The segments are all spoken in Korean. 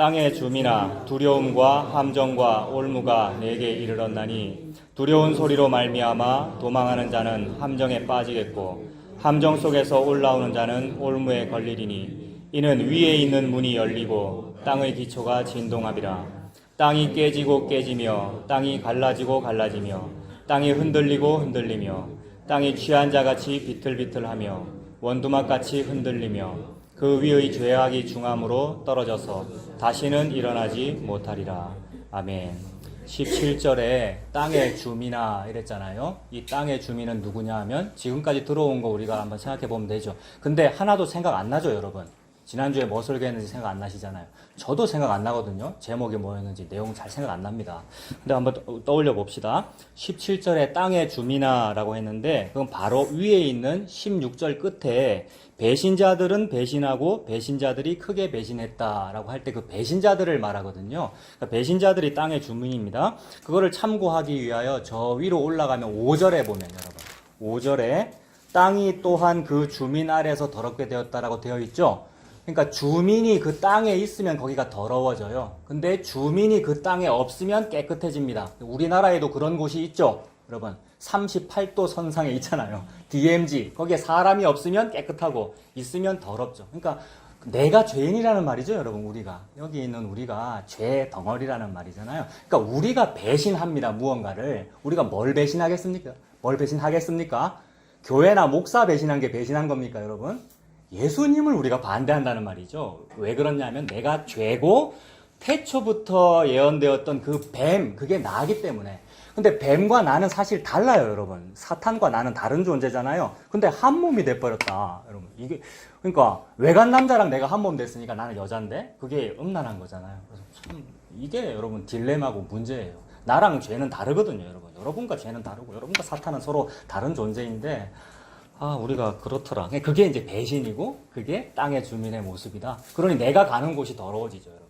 땅의 주민아 두려움과 함정과 올무가 내게 이르렀나니 두려운 소리로 말미암아 도망하는 자는 함정에 빠지겠고 함정 속에서 올라오는 자는 올무에 걸리리니 이는 위에 있는 문이 열리고 땅의 기초가 진동하리라. 땅이 깨지고 깨지며 땅이 갈라지고 갈라지며 땅이 흔들리고 흔들리며 땅이 취한 자같이 비틀비틀하며 원두막같이 흔들리며 그 위의 죄악이 중함으로 떨어져서 다시는 일어나지 못하리라. 아멘. 17절에 땅의 주민아 이랬잖아요. 이 땅의 주민은 누구냐 하면 지금까지 들어온 거 우리가 한번 생각해 보면 되죠. 근데 하나도 생각 안 나죠, 여러분? 지난주에 뭐 설교했는지 생각 안 나시잖아요. 저도 생각 안 나거든요. 제목이 뭐였는지 내용 잘 생각 안 납니다. 근데 한번 떠올려 봅시다. 17절에 땅의 주민아 라고 했는데 그건 바로 위에 있는 16절 끝에 배신자들은 배신하고 배신자들이 크게 배신했다라고 할 때 그 배신자들을 말하거든요. 그러니까 배신자들이 땅의 주민입니다. 그거를 참고하기 위하여 저 위로 올라가면 5절에 보면 여러분 5절에 땅이 또한 그 주민 아래에서 더럽게 되었다라고 되어 있죠. 그러니까 주민이 그 땅에 있으면 거기가 더러워져요. 근데 주민이 그 땅에 없으면 깨끗해집니다. 우리나라에도 그런 곳이 있죠. 여러분 38도 선상에 있잖아요. DMZ 거기에 사람이 없으면 깨끗하고 있으면 더럽죠. 그러니까 내가 죄인이라는 말이죠, 여러분. 우리가 여기 있는 우리가 죄 덩어리라는 말이잖아요. 그러니까 우리가 배신합니다. 무언가를. 우리가 뭘 배신하겠습니까? 뭘 배신하겠습니까? 교회나 목사 배신한 게 배신한 겁니까, 여러분? 예수님을 우리가 반대한다는 말이죠. 왜 그러냐면 내가 죄고 태초부터 예언되었던 그 뱀, 그게 나기 때문에. 근데 뱀과 나는 사실 달라요, 여러분. 사탄과 나는 다른 존재잖아요. 근데 한 몸이 돼버렸다, 여러분. 이게, 그러니까 외간 남자랑 내가 한 몸 됐으니까 나는 여잔데 그게 음란한 거잖아요. 그래서 참 이게 여러분 딜레마고 문제예요. 나랑 죄는 다르거든요, 여러분. 여러분과 죄는 다르고 여러분과 사탄은 서로 다른 존재인데 우리가 그렇더라. 그게 이제 배신이고 그게 땅의 주민의 모습이다. 그러니 내가 가는 곳이 더러워지죠, 여러분.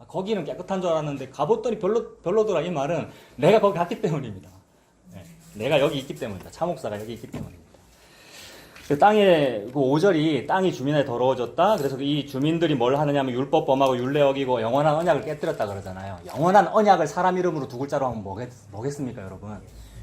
거기는 깨끗한 줄 알았는데 가봤더니 별로더라. 이 말은 내가 거기 갔기 때문입니다. 네, 내가 여기 있기 때문입니다. 차목사가 여기 있기 때문입니다. 땅에 그 5절이 땅이 주민에 더러워졌다. 그래서 이 주민들이 뭘 하느냐면 율법 범하고 율례 어기고 영원한 언약을 깨뜨렸다 그러잖아요. 영원한 언약을 사람 이름으로 두 글자로 하면 뭐겠습니까, 여러분?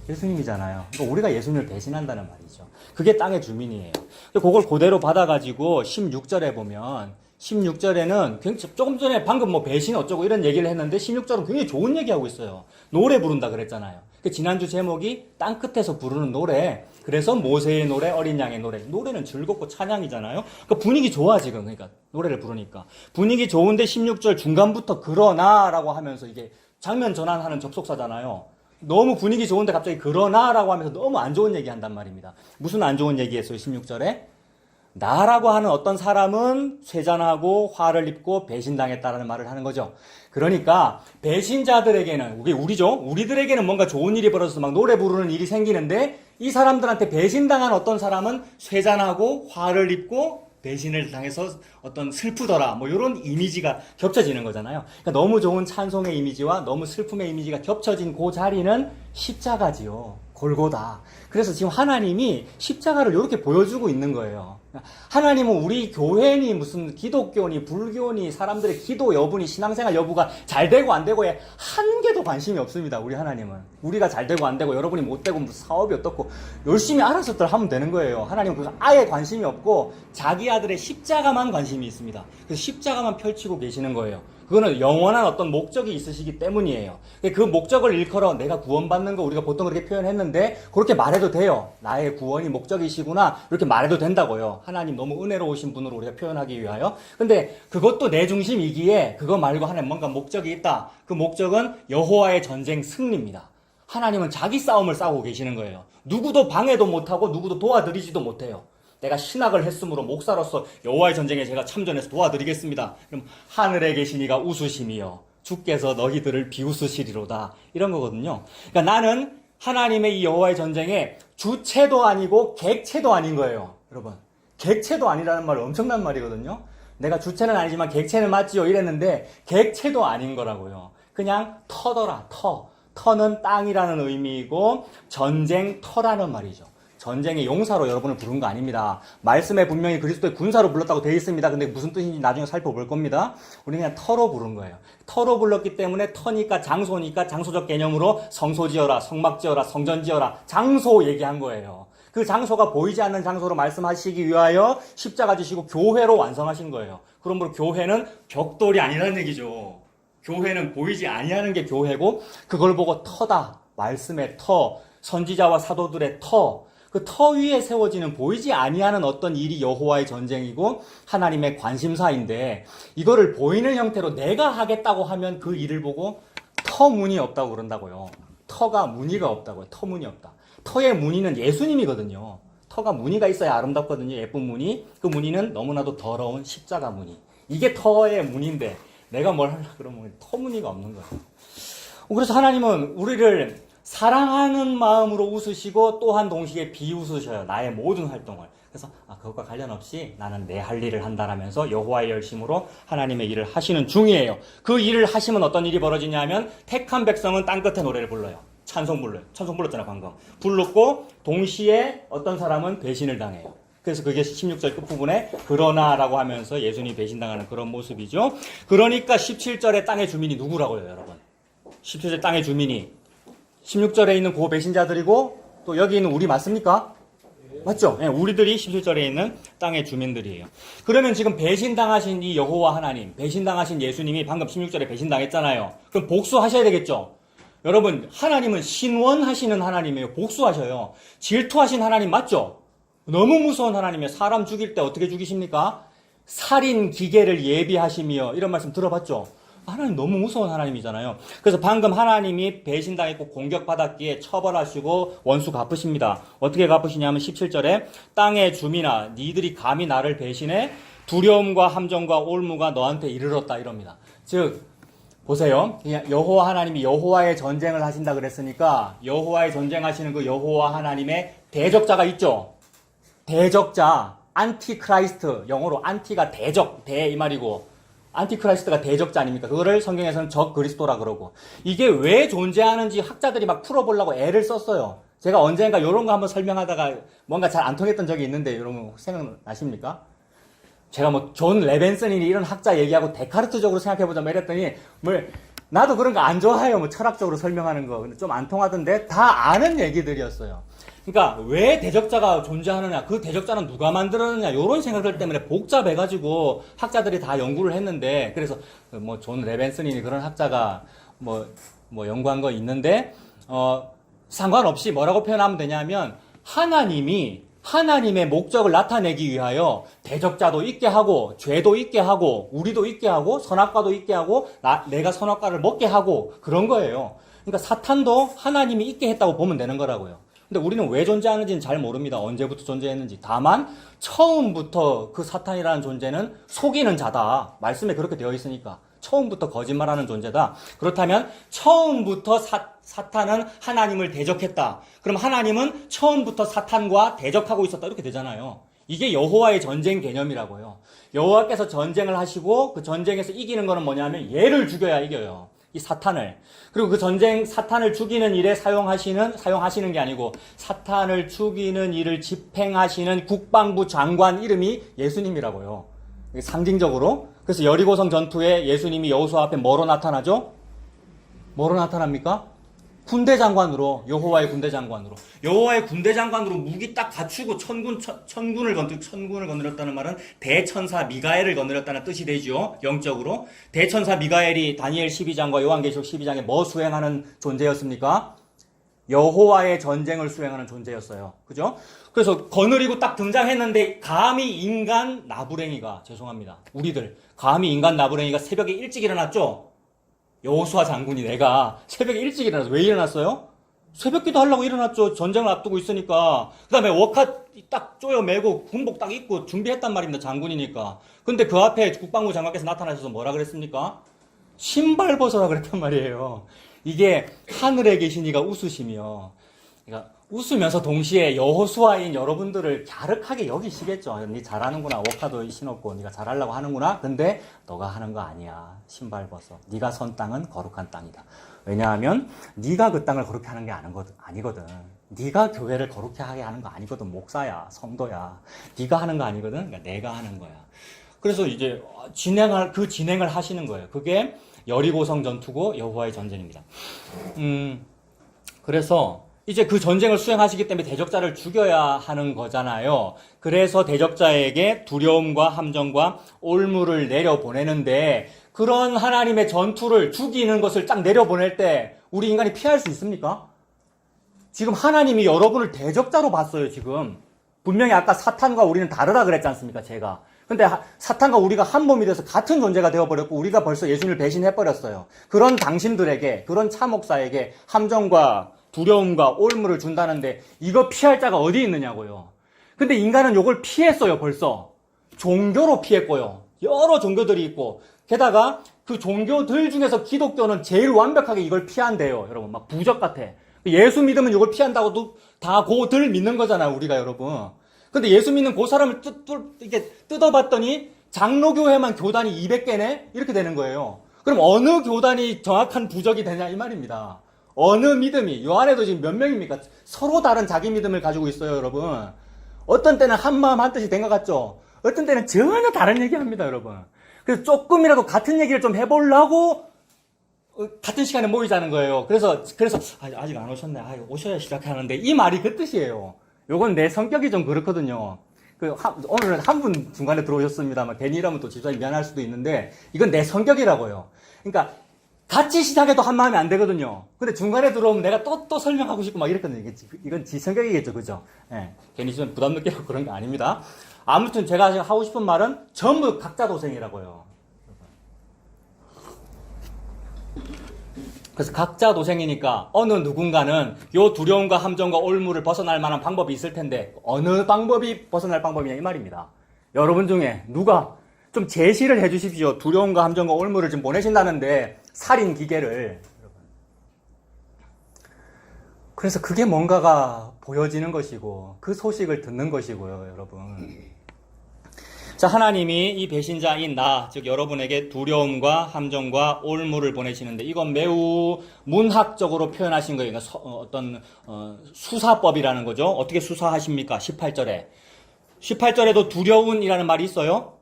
예수님이잖아요. 그러니까 우리가 예수님을 배신한다는 말이죠. 그게 땅의 주민이에요. 그걸 그대로 받아가지고 16절에 보면 16절에는 조금 전에 방금 뭐 배신 어쩌고 이런 얘기를 했는데 16절은 굉장히 좋은 얘기하고 있어요. 노래 부른다 그랬잖아요. 지난주 제목이 땅끝에서 부르는 노래. 그래서 모세의 노래, 어린 양의 노래. 노래는 즐겁고 찬양이잖아요. 그러니까 분위기 좋아 지금. 그러니까 노래를 부르니까. 분위기 좋은데 16절 중간부터 그러나라고 하면서 이게 장면 전환하는 접속사잖아요. 너무 분위기 좋은데 갑자기 그러나라고 하면서 너무 안 좋은 얘기 한단 말입니다. 무슨 안 좋은 얘기 했어요, 16절에? 나라고 하는 어떤 사람은 쇠잔하고 화를 입고 배신당했다라는 말을 하는 거죠. 그러니까 배신자들에게는, 우리죠? 우리들에게는 뭔가 좋은 일이 벌어져서 막 노래 부르는 일이 생기는데 이 사람들한테 배신당한 어떤 사람은 쇠잔하고 화를 입고 배신을 당해서 어떤 슬프더라 뭐 이런 이미지가 겹쳐지는 거잖아요. 그러니까 너무 좋은 찬송의 이미지와 너무 슬픔의 이미지가 겹쳐진 그 자리는 십자가지요. 골고다. 그래서 지금 하나님이 십자가를 이렇게 보여주고 있는 거예요. 하나님은 우리 교회니 무슨 기독교니 불교니 사람들의 기도 여부니 신앙생활 여부가 잘 되고 안 되고에 한 개도 관심이 없습니다. 우리 하나님은. 우리가 잘 되고 안 되고 여러분이 못 되고 무슨 사업이 어떻고 열심히 알아서들 하면 되는 거예요. 하나님은 그거 아예 관심이 없고 자기 아들의 십자가만 관심이 있습니다. 그래서 십자가만 펼치고 계시는 거예요. 그거는 영원한 어떤 목적이 있으시기 때문이에요. 그 목적을 일컬어 내가 구원받는 거 우리가 보통 그렇게 표현했는데 그렇게 말해도 돼요. 나의 구원이 목적이시구나 이렇게 말해도 된다고요. 하나님 너무 은혜로우신 분으로 우리가 표현하기 위하여. 근데 그것도 내 중심이기에 그거 말고 하나님 뭔가 목적이 있다. 그 목적은 여호와의 전쟁 승리입니다. 하나님은 자기 싸움을 싸우고 계시는 거예요. 누구도 방해도 못하고 누구도 도와드리지도 못해요. 내가 신학을 했으므로 목사로서 여호와의 전쟁에 제가 참전해서 도와드리겠습니다. 그럼 하늘에 계신 이가 웃으심이여 주께서 너희들을 비웃으시리로다. 이런 거거든요. 그러니까 나는 하나님의 이 여호와의 전쟁에 주체도 아니고 객체도 아닌 거예요. 여러분. 객체도 아니라는 말 엄청난 말이거든요. 내가 주체는 아니지만 객체는 맞지요 이랬는데 객체도 아닌 거라고요. 그냥 터더라. 터는 땅이라는 의미이고 전쟁터라는 말이죠. 전쟁의 용사로 여러분을 부른 거 아닙니다. 말씀에 분명히 그리스도의 군사로 불렀다고 되어 있습니다. 근데 무슨 뜻인지 나중에 살펴볼 겁니다. 우리 그냥 터로 부른 거예요. 터로 불렀기 때문에 터니까 장소니까 장소적 개념으로 성소 지어라, 성막 지어라, 성전 지어라, 장소 얘기한 거예요. 그 장소가 보이지 않는 장소로 말씀하시기 위하여 십자가 지시고 교회로 완성하신 거예요. 그러므로 교회는 벽돌이 아니라는 얘기죠. 교회는 보이지 아니하는 게 교회고 그걸 보고 터다. 말씀의 터, 선지자와 사도들의 터, 그 터 위에 세워지는 보이지 아니하는 어떤 일이 여호와의 전쟁이고 하나님의 관심사인데 이거를 보이는 형태로 내가 하겠다고 하면 그 일을 보고 터무늬 없다고 그런다고요. 터가 무늬가 없다고요. 터무늬 없다. 터의 무늬는 예수님이거든요. 터가 무늬가 있어야 아름답거든요. 예쁜 무늬. 그 무늬는 너무나도 더러운 십자가 무늬. 이게 터의 무늬인데 내가 뭘 하려고 그러면 터무늬가 없는 거예요. 그래서 하나님은 우리를 사랑하는 마음으로 웃으시고 또한 동시에 비웃으셔요. 나의 모든 활동을. 그래서 그것과 관련 없이 나는 내 할 일을 한다라면서 여호와의 열심으로 하나님의 일을 하시는 중이에요. 그 일을 하시면 어떤 일이 벌어지냐 하면 택한 백성은 땅끝에 노래를 불러요. 찬송 불러요. 찬송 불렀잖아 방금. 불렀고 동시에 어떤 사람은 배신을 당해요. 그래서 그게 16절 끝부분에 그러나라고 하면서 예수님이 배신당하는 그런 모습이죠. 그러니까 17절의 땅의 주민이 누구라고요 여러분? 17절 땅의 주민이 16절에 있는 그 배신자들이고 또 여기 있는 우리 맞습니까? 맞죠? 네, 우리들이 17절에 있는 땅의 주민들이에요. 그러면 지금 배신당하신 이 여호와 하나님, 배신당하신 예수님이 방금 16절에 배신당했잖아요. 그럼 복수하셔야 되겠죠? 여러분, 하나님은 신원하시는 하나님이에요. 복수하셔요. 질투하신 하나님 맞죠? 너무 무서운 하나님이에요. 사람 죽일 때 어떻게 죽이십니까? 살인 기계를 예비하시며 이런 말씀 들어봤죠? 하나님 너무 무서운 하나님이잖아요. 그래서 방금 하나님이 배신당했고 공격받았기에 처벌하시고 원수 갚으십니다. 어떻게 갚으시냐면 17절에 땅의 주민아 니들이 감히 나를 배신해 두려움과 함정과 올무가 너한테 이르렀다 이럽니다. 즉 보세요. 여호와 하나님이 여호와의 전쟁을 하신다 그랬으니까 여호와의 전쟁하시는 그 여호와 하나님의 대적자가 있죠. 대적자, 안티크라이스트, 영어로 안티가 대적, 대 이 말이고 안티크라이스트가 대적자 아닙니까? 그거를 성경에서는 적 그리스도라 그러고 이게 왜 존재하는지 학자들이 막 풀어보려고 애를 썼어요. 제가 언젠가 이런 거 한번 설명하다가 뭔가 잘 안 통했던 적이 있는데 여러분 생각나십니까? 제가 뭐 존 레벤슨이니 이런 학자 얘기하고 데카르트적으로 생각해보자 뭐 이랬더니 나도 그런 거 안 좋아해요. 뭐 철학적으로 설명하는 거. 근데 좀 안 통하던데 다 아는 얘기들이었어요. 그러니까 왜 대적자가 존재하느냐, 그 대적자는 누가 만들었느냐 이런 생각들 때문에 복잡해가지고 학자들이 다 연구를 했는데 그래서 뭐 존 레벤슨이니 그런 학자가 뭐 연구한 거 있는데 상관없이 뭐라고 표현하면 되냐면 하나님의 목적을 나타내기 위하여 대적자도 있게 하고 죄도 있게 하고 우리도 있게 하고 선악과도 있게 하고 내가 선악과를 먹게 하고 그런 거예요. 그러니까 사탄도 하나님이 있게 했다고 보면 되는 거라고요. 근데 우리는 왜 존재하는지는 잘 모릅니다. 언제부터 존재했는지. 다만 처음부터 그 사탄이라는 존재는 속이는 자다. 말씀에 그렇게 되어 있으니까. 처음부터 거짓말하는 존재다. 그렇다면 처음부터 사탄은 하나님을 대적했다. 그럼 하나님은 처음부터 사탄과 대적하고 있었다. 이렇게 되잖아요. 이게 여호와의 전쟁 개념이라고요. 여호와께서 전쟁을 하시고 그 전쟁에서 이기는 거는 뭐냐면 얘를 죽여야 이겨요. 이 사탄을. 그리고 그 전쟁 사탄을 죽이는 일에 사용하시는 게 아니고 사탄을 죽이는 일을 집행하시는 국방부 장관 이름이 예수님이라고요. 상징적으로. 그래서 여리고성 전투에 예수님이 여호수아 앞에 뭐로 나타나죠? 뭐로 나타납니까? 군대 장관으로, 여호와의 군대 장관으로. 여호와의 군대 장관으로 무기 딱 갖추고 천군을 거느렸다는 말은 대천사 미가엘을 거느렸다는 뜻이 되죠. 영적으로. 대천사 미가엘이 다니엘 12장과 요한계시록 12장에 뭐 수행하는 존재였습니까? 여호와의 전쟁을 수행하는 존재였어요. 그죠? 그래서 거느리고 딱 등장했는데 감히 인간 나부랭이가 우리들 감히 인간 나부랭이가 새벽에 일찍 일어났죠? 여호수아 장군이 내가 새벽에 일찍 일어나서 왜 일어났어요? 새벽기도 하려고 일어났죠. 전쟁을 앞두고 있으니까. 그 다음에 워카 딱 쪼여매고 군복 딱 입고 준비했단 말입니다. 장군이니까. 근데 그 앞에 국방부 장관께서 나타나셔서 뭐라 그랬습니까? 신발 벗어라 그랬단 말이에요. 이게 하늘에 계신 이가 웃으시며 그러니까 웃으면서 동시에 여호수아인 여러분들을 갸륵하게 여기시겠죠. 니 잘하는구나. 워카도 신었고 니가 잘하려고 하는구나. 근데 너가 하는 거 아니야. 신발 벗어. 니가 선 땅은 거룩한 땅이다. 왜냐하면 니가 그 땅을 거룩히 하는 게 아니거든. 네가 교회를 거룩히 하게 하는 거 아니거든. 목사야, 성도야. 네가 하는 거 아니거든. 그러니까 내가 하는 거야. 그래서 이제 진행을 하시는 거예요. 그게 여리고성 전투고 여호와의 전쟁입니다. 그래서 이제 그 전쟁을 수행하시기 때문에 대적자를 죽여야 하는 거잖아요. 그래서 대적자에게 두려움과 함정과 올무를 내려보내는데 그런 하나님의 전투를 죽이는 것을 딱 내려보낼 때 우리 인간이 피할 수 있습니까? 지금 하나님이 여러분을 대적자로 봤어요, 지금. 분명히 아까 사탄과 우리는 다르다 그랬지 않습니까, 제가. 근데 사탄과 우리가 한 몸이 돼서 같은 존재가 되어버렸고 우리가 벌써 예수님을 배신해버렸어요. 그런 당신들에게, 그런 차목사에게 함정과 두려움과 올무를 준다는데 이거 피할 자가 어디 있느냐고요. 근데 인간은 이걸 피했어요, 벌써. 종교로 피했고요. 여러 종교들이 있고 게다가 그 종교들 중에서 기독교는 제일 완벽하게 이걸 피한대요. 여러분 막 부적 같아. 예수 믿으면 이걸 피한다고도 다 고들 믿는 거잖아요, 우리가 여러분. 근데 예수 믿는 그 사람을 이렇게 뜯어봤더니 장로교회만 교단이 200개네? 이렇게 되는 거예요. 그럼 어느 교단이 정확한 부적이 되냐 이 말입니다. 어느 믿음이, 요 안에도 지금 몇 명입니까? 서로 다른 자기 믿음을 가지고 있어요, 여러분. 어떤 때는 한 마음 한 뜻이 된 것 같죠? 어떤 때는 전혀 다른 얘기 합니다, 여러분. 그래서 조금이라도 같은 얘기를 좀 해보려고 같은 시간에 모이자는 거예요. 그래서 아직 안 오셨네. 오셔야 시작하는데 이 말이 그 뜻이에요. 요건 내 성격이 좀 그렇거든요. 오늘은 한 분 중간에 들어오셨습니다만 괜히 이러면 또 집사님 미안할 수도 있는데 이건 내 성격이라고요. 그러니까 같이 시작해도 한 마음이 안 되거든요. 근데 중간에 들어오면 내가 또 설명하고 싶고 막 이랬거든요. 이건 지 성격이겠죠, 그죠? 예. 괜히 좀 부담 느끼고 그런 게 아닙니다. 아무튼 제가 지금 하고 싶은 말은 전부 각자 도생이라고요. 그래서 각자 도생이니까 어느 누군가는 요 두려움과 함정과 올무를 벗어날 만한 방법이 있을 텐데 어느 방법이 벗어날 방법이냐 이 말입니다. 여러분 중에 누가 좀 제시를 해 주십시오. 두려움과 함정과 올무를 지금 보내신다는데 살인 기계를. 그래서 그게 뭔가가 보여지는 것이고 그 소식을 듣는 것이고요, 여러분. 자, 하나님이 이 배신자인 나, 즉 여러분에게 두려움과 함정과 올무를 보내시는데 이건 매우 문학적으로 표현하신 거예요. 그러니까 어떤 수사법이라는 거죠. 어떻게 수사하십니까? 18절에. 18절에도 두려운이라는 말이 있어요.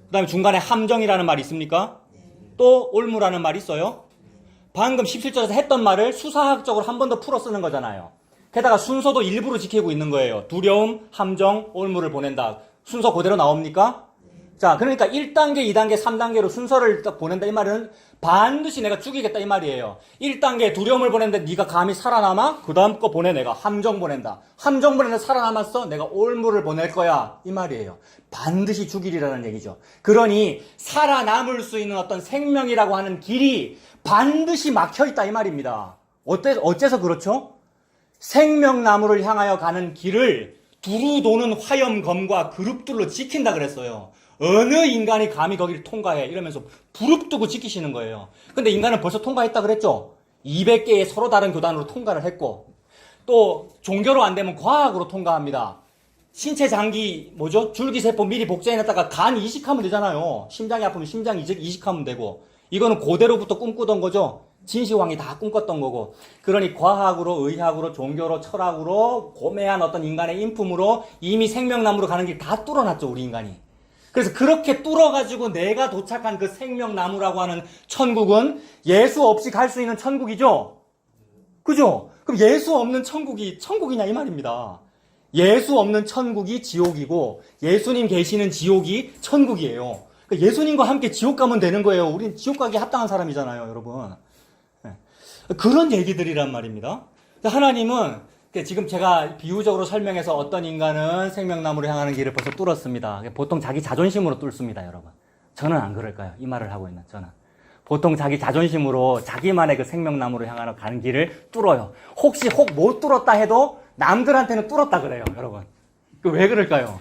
그 다음에 중간에 함정이라는 말이 있습니까? 또 올무라는 말이 있어요. 방금 17절에서 했던 말을 수사학적으로 한 번 더 풀어 쓰는 거잖아요. 게다가 순서도 일부러 지키고 있는 거예요. 두려움, 함정, 올무를 보낸다. 순서 그대로 나옵니까? 자, 그러니까 1단계, 2단계, 3단계로 순서를 딱 보낸다 이 말은 반드시 내가 죽이겠다 이 말이에요. 1단계 두려움을 보냈는데 네가 감히 살아남아? 그 다음 거 보내 내가 함정 보낸다. 함정 보냈는데 살아남았어? 내가 올무를 보낼 거야 이 말이에요. 반드시 죽이리라는 얘기죠. 그러니 살아남을 수 있는 어떤 생명이라고 하는 길이 반드시 막혀있다 이 말입니다. 어째서 그렇죠? 생명나무를 향하여 가는 길을 두루 도는 화염검과 그룹들로 지킨다 그랬어요. 어느 인간이 감히 거기를 통과해 이러면서 부릅뜨고 지키시는 거예요. 근데 인간은 벌써 통과했다 그랬죠. 200개의 서로 다른 교단으로 통과를 했고 또 종교로 안 되면 과학으로 통과합니다. 신체 장기 줄기세포 미리 복제해놨다가 간 이식하면 되잖아요. 심장이 아프면 심장 이식하면 되고 이거는 고대로부터 꿈꾸던 거죠. 진시황이 다 꿈꿨던 거고. 그러니 과학으로, 의학으로, 종교로, 철학으로 고매한 어떤 인간의 인품으로 이미 생명나무로 가는 길 다 뚫어놨죠, 우리 인간이. 그래서 그렇게 뚫어가지고 내가 도착한 그 생명나무라고 하는 천국은 예수 없이 갈 수 있는 천국이죠? 그죠? 그럼 예수 없는 천국이 천국이냐 이 말입니다. 예수 없는 천국이 지옥이고 예수님 계시는 지옥이 천국이에요. 그러니까 예수님과 함께 지옥 가면 되는 거예요. 우린 지옥 가기 합당한 사람이잖아요, 여러분. 그런 얘기들이란 말입니다. 하나님은 지금 제가 비유적으로 설명해서 어떤 인간은 생명나무를 향하는 길을 벌써 뚫었습니다. 보통 자기 자존심으로 뚫습니다, 여러분. 저는 안 그럴까요? 이 말을 하고 있는 저는. 보통 자기 자존심으로 자기만의 그 생명나무를 향하러 가는 길을 뚫어요. 혹시 못 뚫었다 해도 남들한테는 뚫었다 그래요, 여러분. 왜 그럴까요?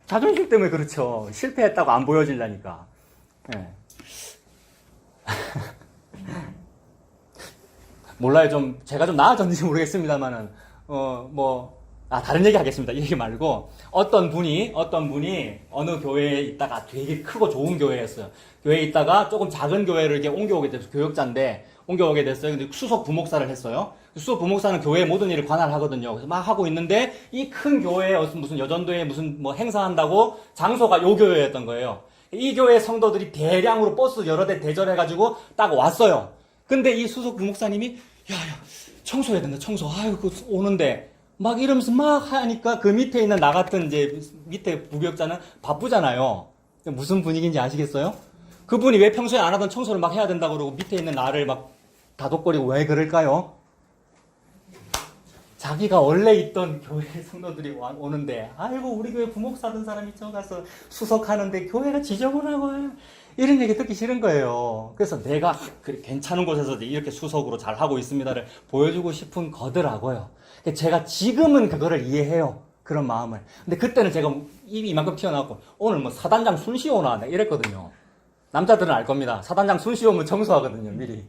자존심 때문에 그렇죠. 실패했다고 안 보여지려니까. 네. 몰라요. 제가 좀 나아졌는지 모르겠습니다만은, 다른 얘기 하겠습니다. 이 얘기 말고, 어떤 분이 어느 교회에 있다가 되게 크고 좋은 교회였어요. 교회에 있다가 조금 작은 교회를 이렇게 옮겨오게 됐어요. 교역자인데, 옮겨오게 됐어요. 근데 수석 부목사를 했어요. 수석 부목사는 교회의 모든 일을 관할하거든요. 그래서 막 하고 있는데, 이 큰 교회에 무슨 여전도에 무슨 뭐 행사한다고 장소가 요 교회였던 거예요. 이 교회 성도들이 대량으로 버스 여러 대 대절해가지고 딱 왔어요. 근데 이 수석 부목사님이, 야, 청소해야 된다, 청소. 아유, 오는데. 막 이러면서 막 하니까 그 밑에 있는 나 같은 이제 밑에 부교역자는 바쁘잖아요. 무슨 분위기인지 아시겠어요? 그분이 왜 평소에 안 하던 청소를 막 해야 된다고 그러고 밑에 있는 나를 막 다독거리고 왜 그럴까요? 자기가 원래 있던 교회 성도들이 오는데, 아이고, 우리 교회 부목사던 사람이 저 가서 수석하는데 교회가 지저분하고, 이런 얘기 듣기 싫은 거예요. 그래서 내가 괜찮은 곳에서 이렇게 수석으로 잘 하고 있습니다를 보여주고 싶은 거더라고요. 제가 지금은 그거를 이해해요. 그런 마음을. 근데 그때는 제가 입이 이만큼 튀어나왔고, 오늘 뭐 사단장 순시 오나? 이랬거든요. 남자들은 알 겁니다. 사단장 순시 오면 청소하거든요, 미리.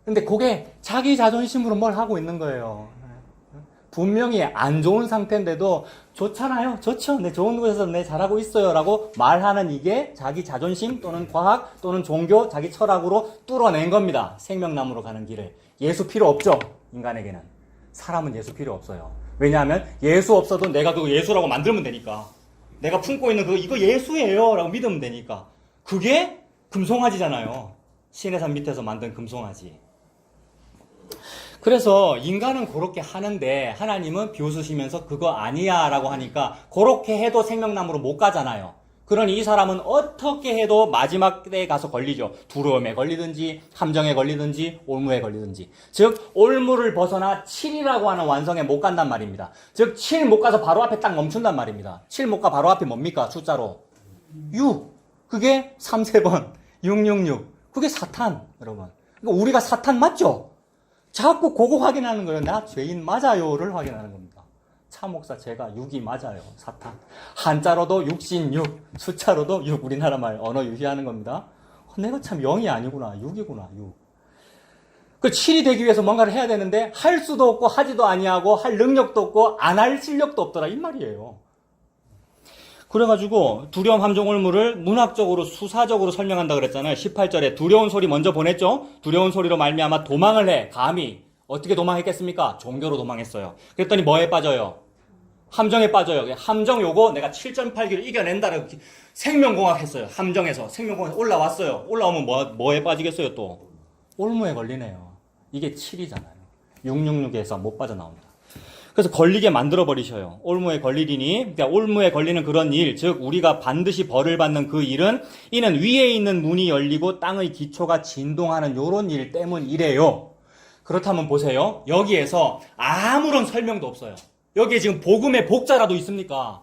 근데 그게 자기 자존심으로 뭘 하고 있는 거예요. 분명히 안 좋은 상태인데도 좋잖아요. 좋죠. 내 좋은 곳에서 내 잘하고 있어요. 라고 말하는 이게 자기 자존심 또는 과학 또는 종교, 자기 철학으로 뚫어낸 겁니다. 생명나무로 가는 길을. 예수 필요 없죠. 인간에게는. 사람은 예수 필요 없어요. 왜냐하면 예수 없어도 내가 그거 예수라고 만들면 되니까. 내가 품고 있는 그거 이거 예수예요. 라고 믿으면 되니까. 그게 금송아지잖아요. 신의 산 밑에서 만든 금송아지. 그래서 인간은 그렇게 하는데 하나님은 비웃으시면서 그거 아니야 라고 하니까 그렇게 해도 생명나무로 못 가잖아요. 그러니 이 사람은 어떻게 해도 마지막 때에 가서 걸리죠. 두려움에 걸리든지 함정에 걸리든지 올무에 걸리든지. 즉 올무를 벗어나 7이라고 하는 완성에 못 간단 말입니다. 즉 7 못 가서 바로 앞에 딱 멈춘단 말입니다. 7 못 가 바로 앞에 뭡니까? 숫자로 6. 그게 3, 3번 666. 그게 사탄 여러분. 그러니까 우리가 사탄 맞죠? 자꾸 그거 확인하는 거예요. 나 죄인 맞아요를 확인하는 겁니다. 차 목사 제가 6이 맞아요. 사탄. 한자로도 66, 숫자로도 6. 우리나라 말 언어 유희하는 겁니다. 내가 참 0이 아니구나. 6이구나. 6. 그 7이 되기 위해서 뭔가를 해야 되는데 할 수도 없고 하지도 아니하고 할 능력도 없고 안 할 실력도 없더라 이 말이에요. 그래가지고 두려움 함정 올무를 문학적으로 수사적으로 설명한다 그랬잖아요. 18절에 두려운 소리 먼저 보냈죠. 두려운 소리로 말미암아 도망을 해. 감히 어떻게 도망했겠습니까? 종교로 도망했어요. 그랬더니 뭐에 빠져요? 함정에 빠져요. 함정 요거 내가 7.8기를 이겨낸다라고 생명공학 했어요. 함정에서 생명공학 올라왔어요. 올라오면 뭐에 빠지겠어요 또? 올무에 걸리네요. 이게 7이잖아요. 666에서 못 빠져나옵니다. 그래서 걸리게 만들어버리셔요. 올무에 걸리리니, 그러니까 올무에 걸리는 그런 일, 즉 우리가 반드시 벌을 받는 그 일은 이는 위에 있는 문이 열리고 땅의 기초가 진동하는 요런 일 때문이래요. 그렇다면 보세요. 여기에서 아무런 설명도 없어요. 여기에 지금 복음의 복자라도 있습니까?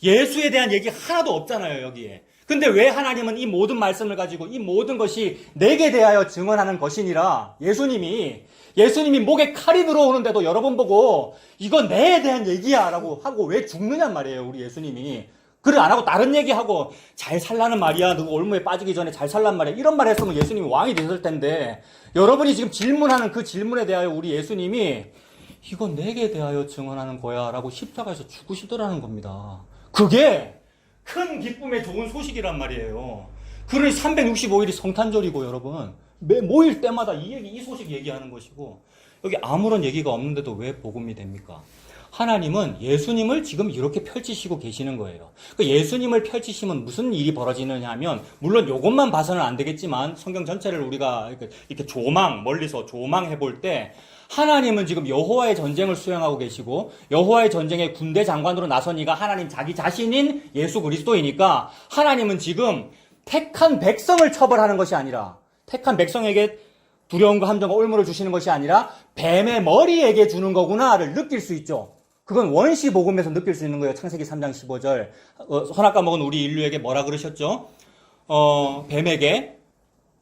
예수에 대한 얘기 하나도 없잖아요, 여기에. 근데 왜 하나님은 이 모든 말씀을 가지고 이 모든 것이 내게 대하여 증언하는 것이니라 예수님이 목에 칼이 들어오는데도 여러 번 보고 이건 내에 대한 얘기야 라고 하고 왜 죽느냔 말이에요, 우리 예수님이. 그래 안 하고 다른 얘기하고 잘 살라는 말이야, 누구 올무에 빠지기 전에 잘 살란 말이야, 이런 말 했으면 예수님이 왕이 되셨을 텐데 여러분이 지금 질문하는 그 질문에 대하여 우리 예수님이 이건 내게 대하여 증언하는 거야 라고 십자가에서 죽으시더라는 겁니다. 그게 큰 기쁨의 좋은 소식이란 말이에요. 그러니 365일이 성탄절이고 여러분 매 모일 때마다 이 소식 얘기하는 것이고 여기 아무런 얘기가 없는데도 왜 복음이 됩니까? 하나님은 예수님을 지금 이렇게 펼치시고 계시는 거예요. 그 예수님을 펼치시면 무슨 일이 벌어지느냐 하면 물론 이것만 봐서는 안 되겠지만 성경 전체를 우리가 이렇게 멀리서 조망해 볼 때 하나님은 지금 여호와의 전쟁을 수행하고 계시고 여호와의 전쟁의 군대 장관으로 나선 이가 하나님 자기 자신인 예수 그리스도이니까 하나님은 지금 택한 백성을 처벌하는 것이 아니라 택한 백성에게 두려움과 함정과 올무를 주시는 것이 아니라 뱀의 머리에게 주는 거구나를 느낄 수 있죠. 그건 원시 복음에서 느낄 수 있는 거예요. 창세기 3장 15절 선악과 먹은 우리 인류에게 뭐라 그러셨죠? 뱀에게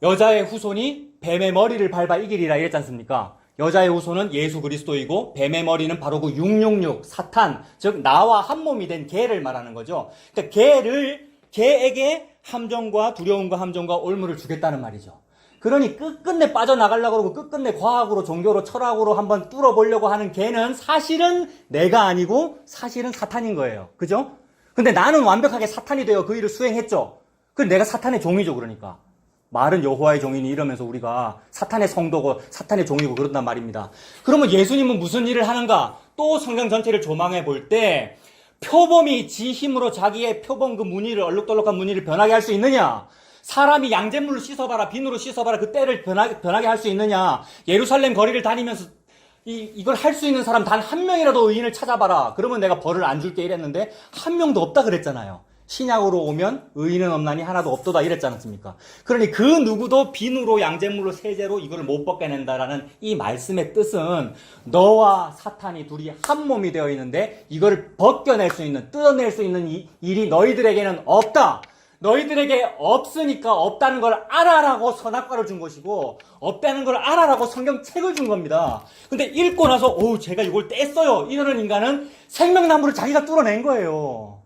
여자의 후손이 뱀의 머리를 밟아 이기리라 이랬지 않습니까? 여자의 후손은 예수 그리스도이고 뱀의 머리는 바로 그 666 사탄, 즉 나와 한 몸이 된 개를 말하는 거죠. 그러니까 개에게 함정과 두려움과 함정과 올무를 주겠다는 말이죠. 그러니 끝끝내 빠져나가려고 그러고 끝끝내 과학으로 종교로 철학으로 한번 뚫어보려고 하는 걔는 사실은 내가 아니고 사실은 사탄인 거예요. 그죠? 근데 나는 완벽하게 사탄이 되어 그 일을 수행했죠. 그럼 내가 사탄의 종이죠. 그러니까 말은 여호와의 종이니 이러면서 우리가 사탄의 성도고 사탄의 종이고 그런단 말입니다. 그러면 예수님은 무슨 일을 하는가? 또 성경 전체를 조망해 볼 때 표범이 지 힘으로 자기의 표범 그 무늬를 얼룩덜룩한 무늬를 변하게 할 수 있느냐? 사람이 양잿물로 씻어봐라, 비누로 씻어봐라, 그 때를 변하게 할 수 있느냐? 예루살렘 거리를 다니면서 이걸 할 수 있는 사람 단 한 명이라도 의인을 찾아봐라. 그러면 내가 벌을 안 줄게 이랬는데 한 명도 없다 그랬잖아요. 신약으로 오면 의인은 없나니 하나도 없도다 이랬지 않습니까? 그러니 그 누구도 비누로 양잿물로 세제로 이걸 못 벗겨낸다라는 이 말씀의 뜻은 너와 사탄이 둘이 한 몸이 되어 있는데 이걸 벗겨낼 수 있는, 뜯어낼 수 있는 일이 너희들에게는 없다. 너희들에게 없으니까 없다는 걸 알아라고 선악과를 준 것이고 없다는 걸 알아라고 성경책을 준 겁니다. 근데 읽고 나서 제가 이걸 뗐어요 이러는 인간은 생명나무를 자기가 뚫어낸 거예요.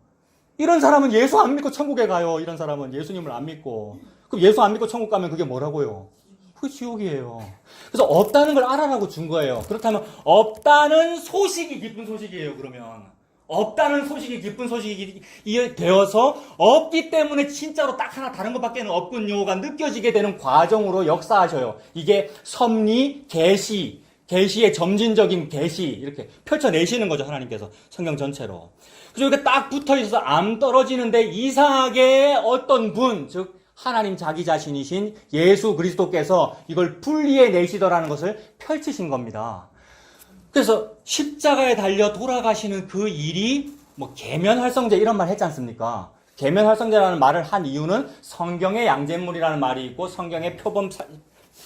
이런 사람은 예수 안 믿고 천국에 가요. 이런 사람은 예수님을 안 믿고. 그럼 예수 안 믿고 천국 가면 그게 뭐라고요? 그게 지옥이에요. 그래서 없다는 걸 알아라고 준 거예요. 그렇다면 없다는 소식이 기쁜 소식이에요. 그러면 없다는 소식이 기쁜 소식이 되어서 없기 때문에 진짜로 딱 하나 다른 것밖에는 없군요가 느껴지게 되는 과정으로 역사하셔요. 이게 섭리, 계시의 점진적인 계시 이렇게 펼쳐내시는 거죠. 하나님께서 성경 전체로. 그래서 이렇게 딱 붙어있어서 안 떨어지는데 이상하게 어떤 분, 즉 하나님 자기 자신이신 예수 그리스도께서 이걸 분리해내시더라는 것을 펼치신 겁니다. 그래서 십자가에 달려 돌아가시는 그 일이 계면활성제 이런 말 했지 않습니까? 계면활성제라는 말을 한 이유는 성경에 양잿물이라는 말이 있고 성경에 표범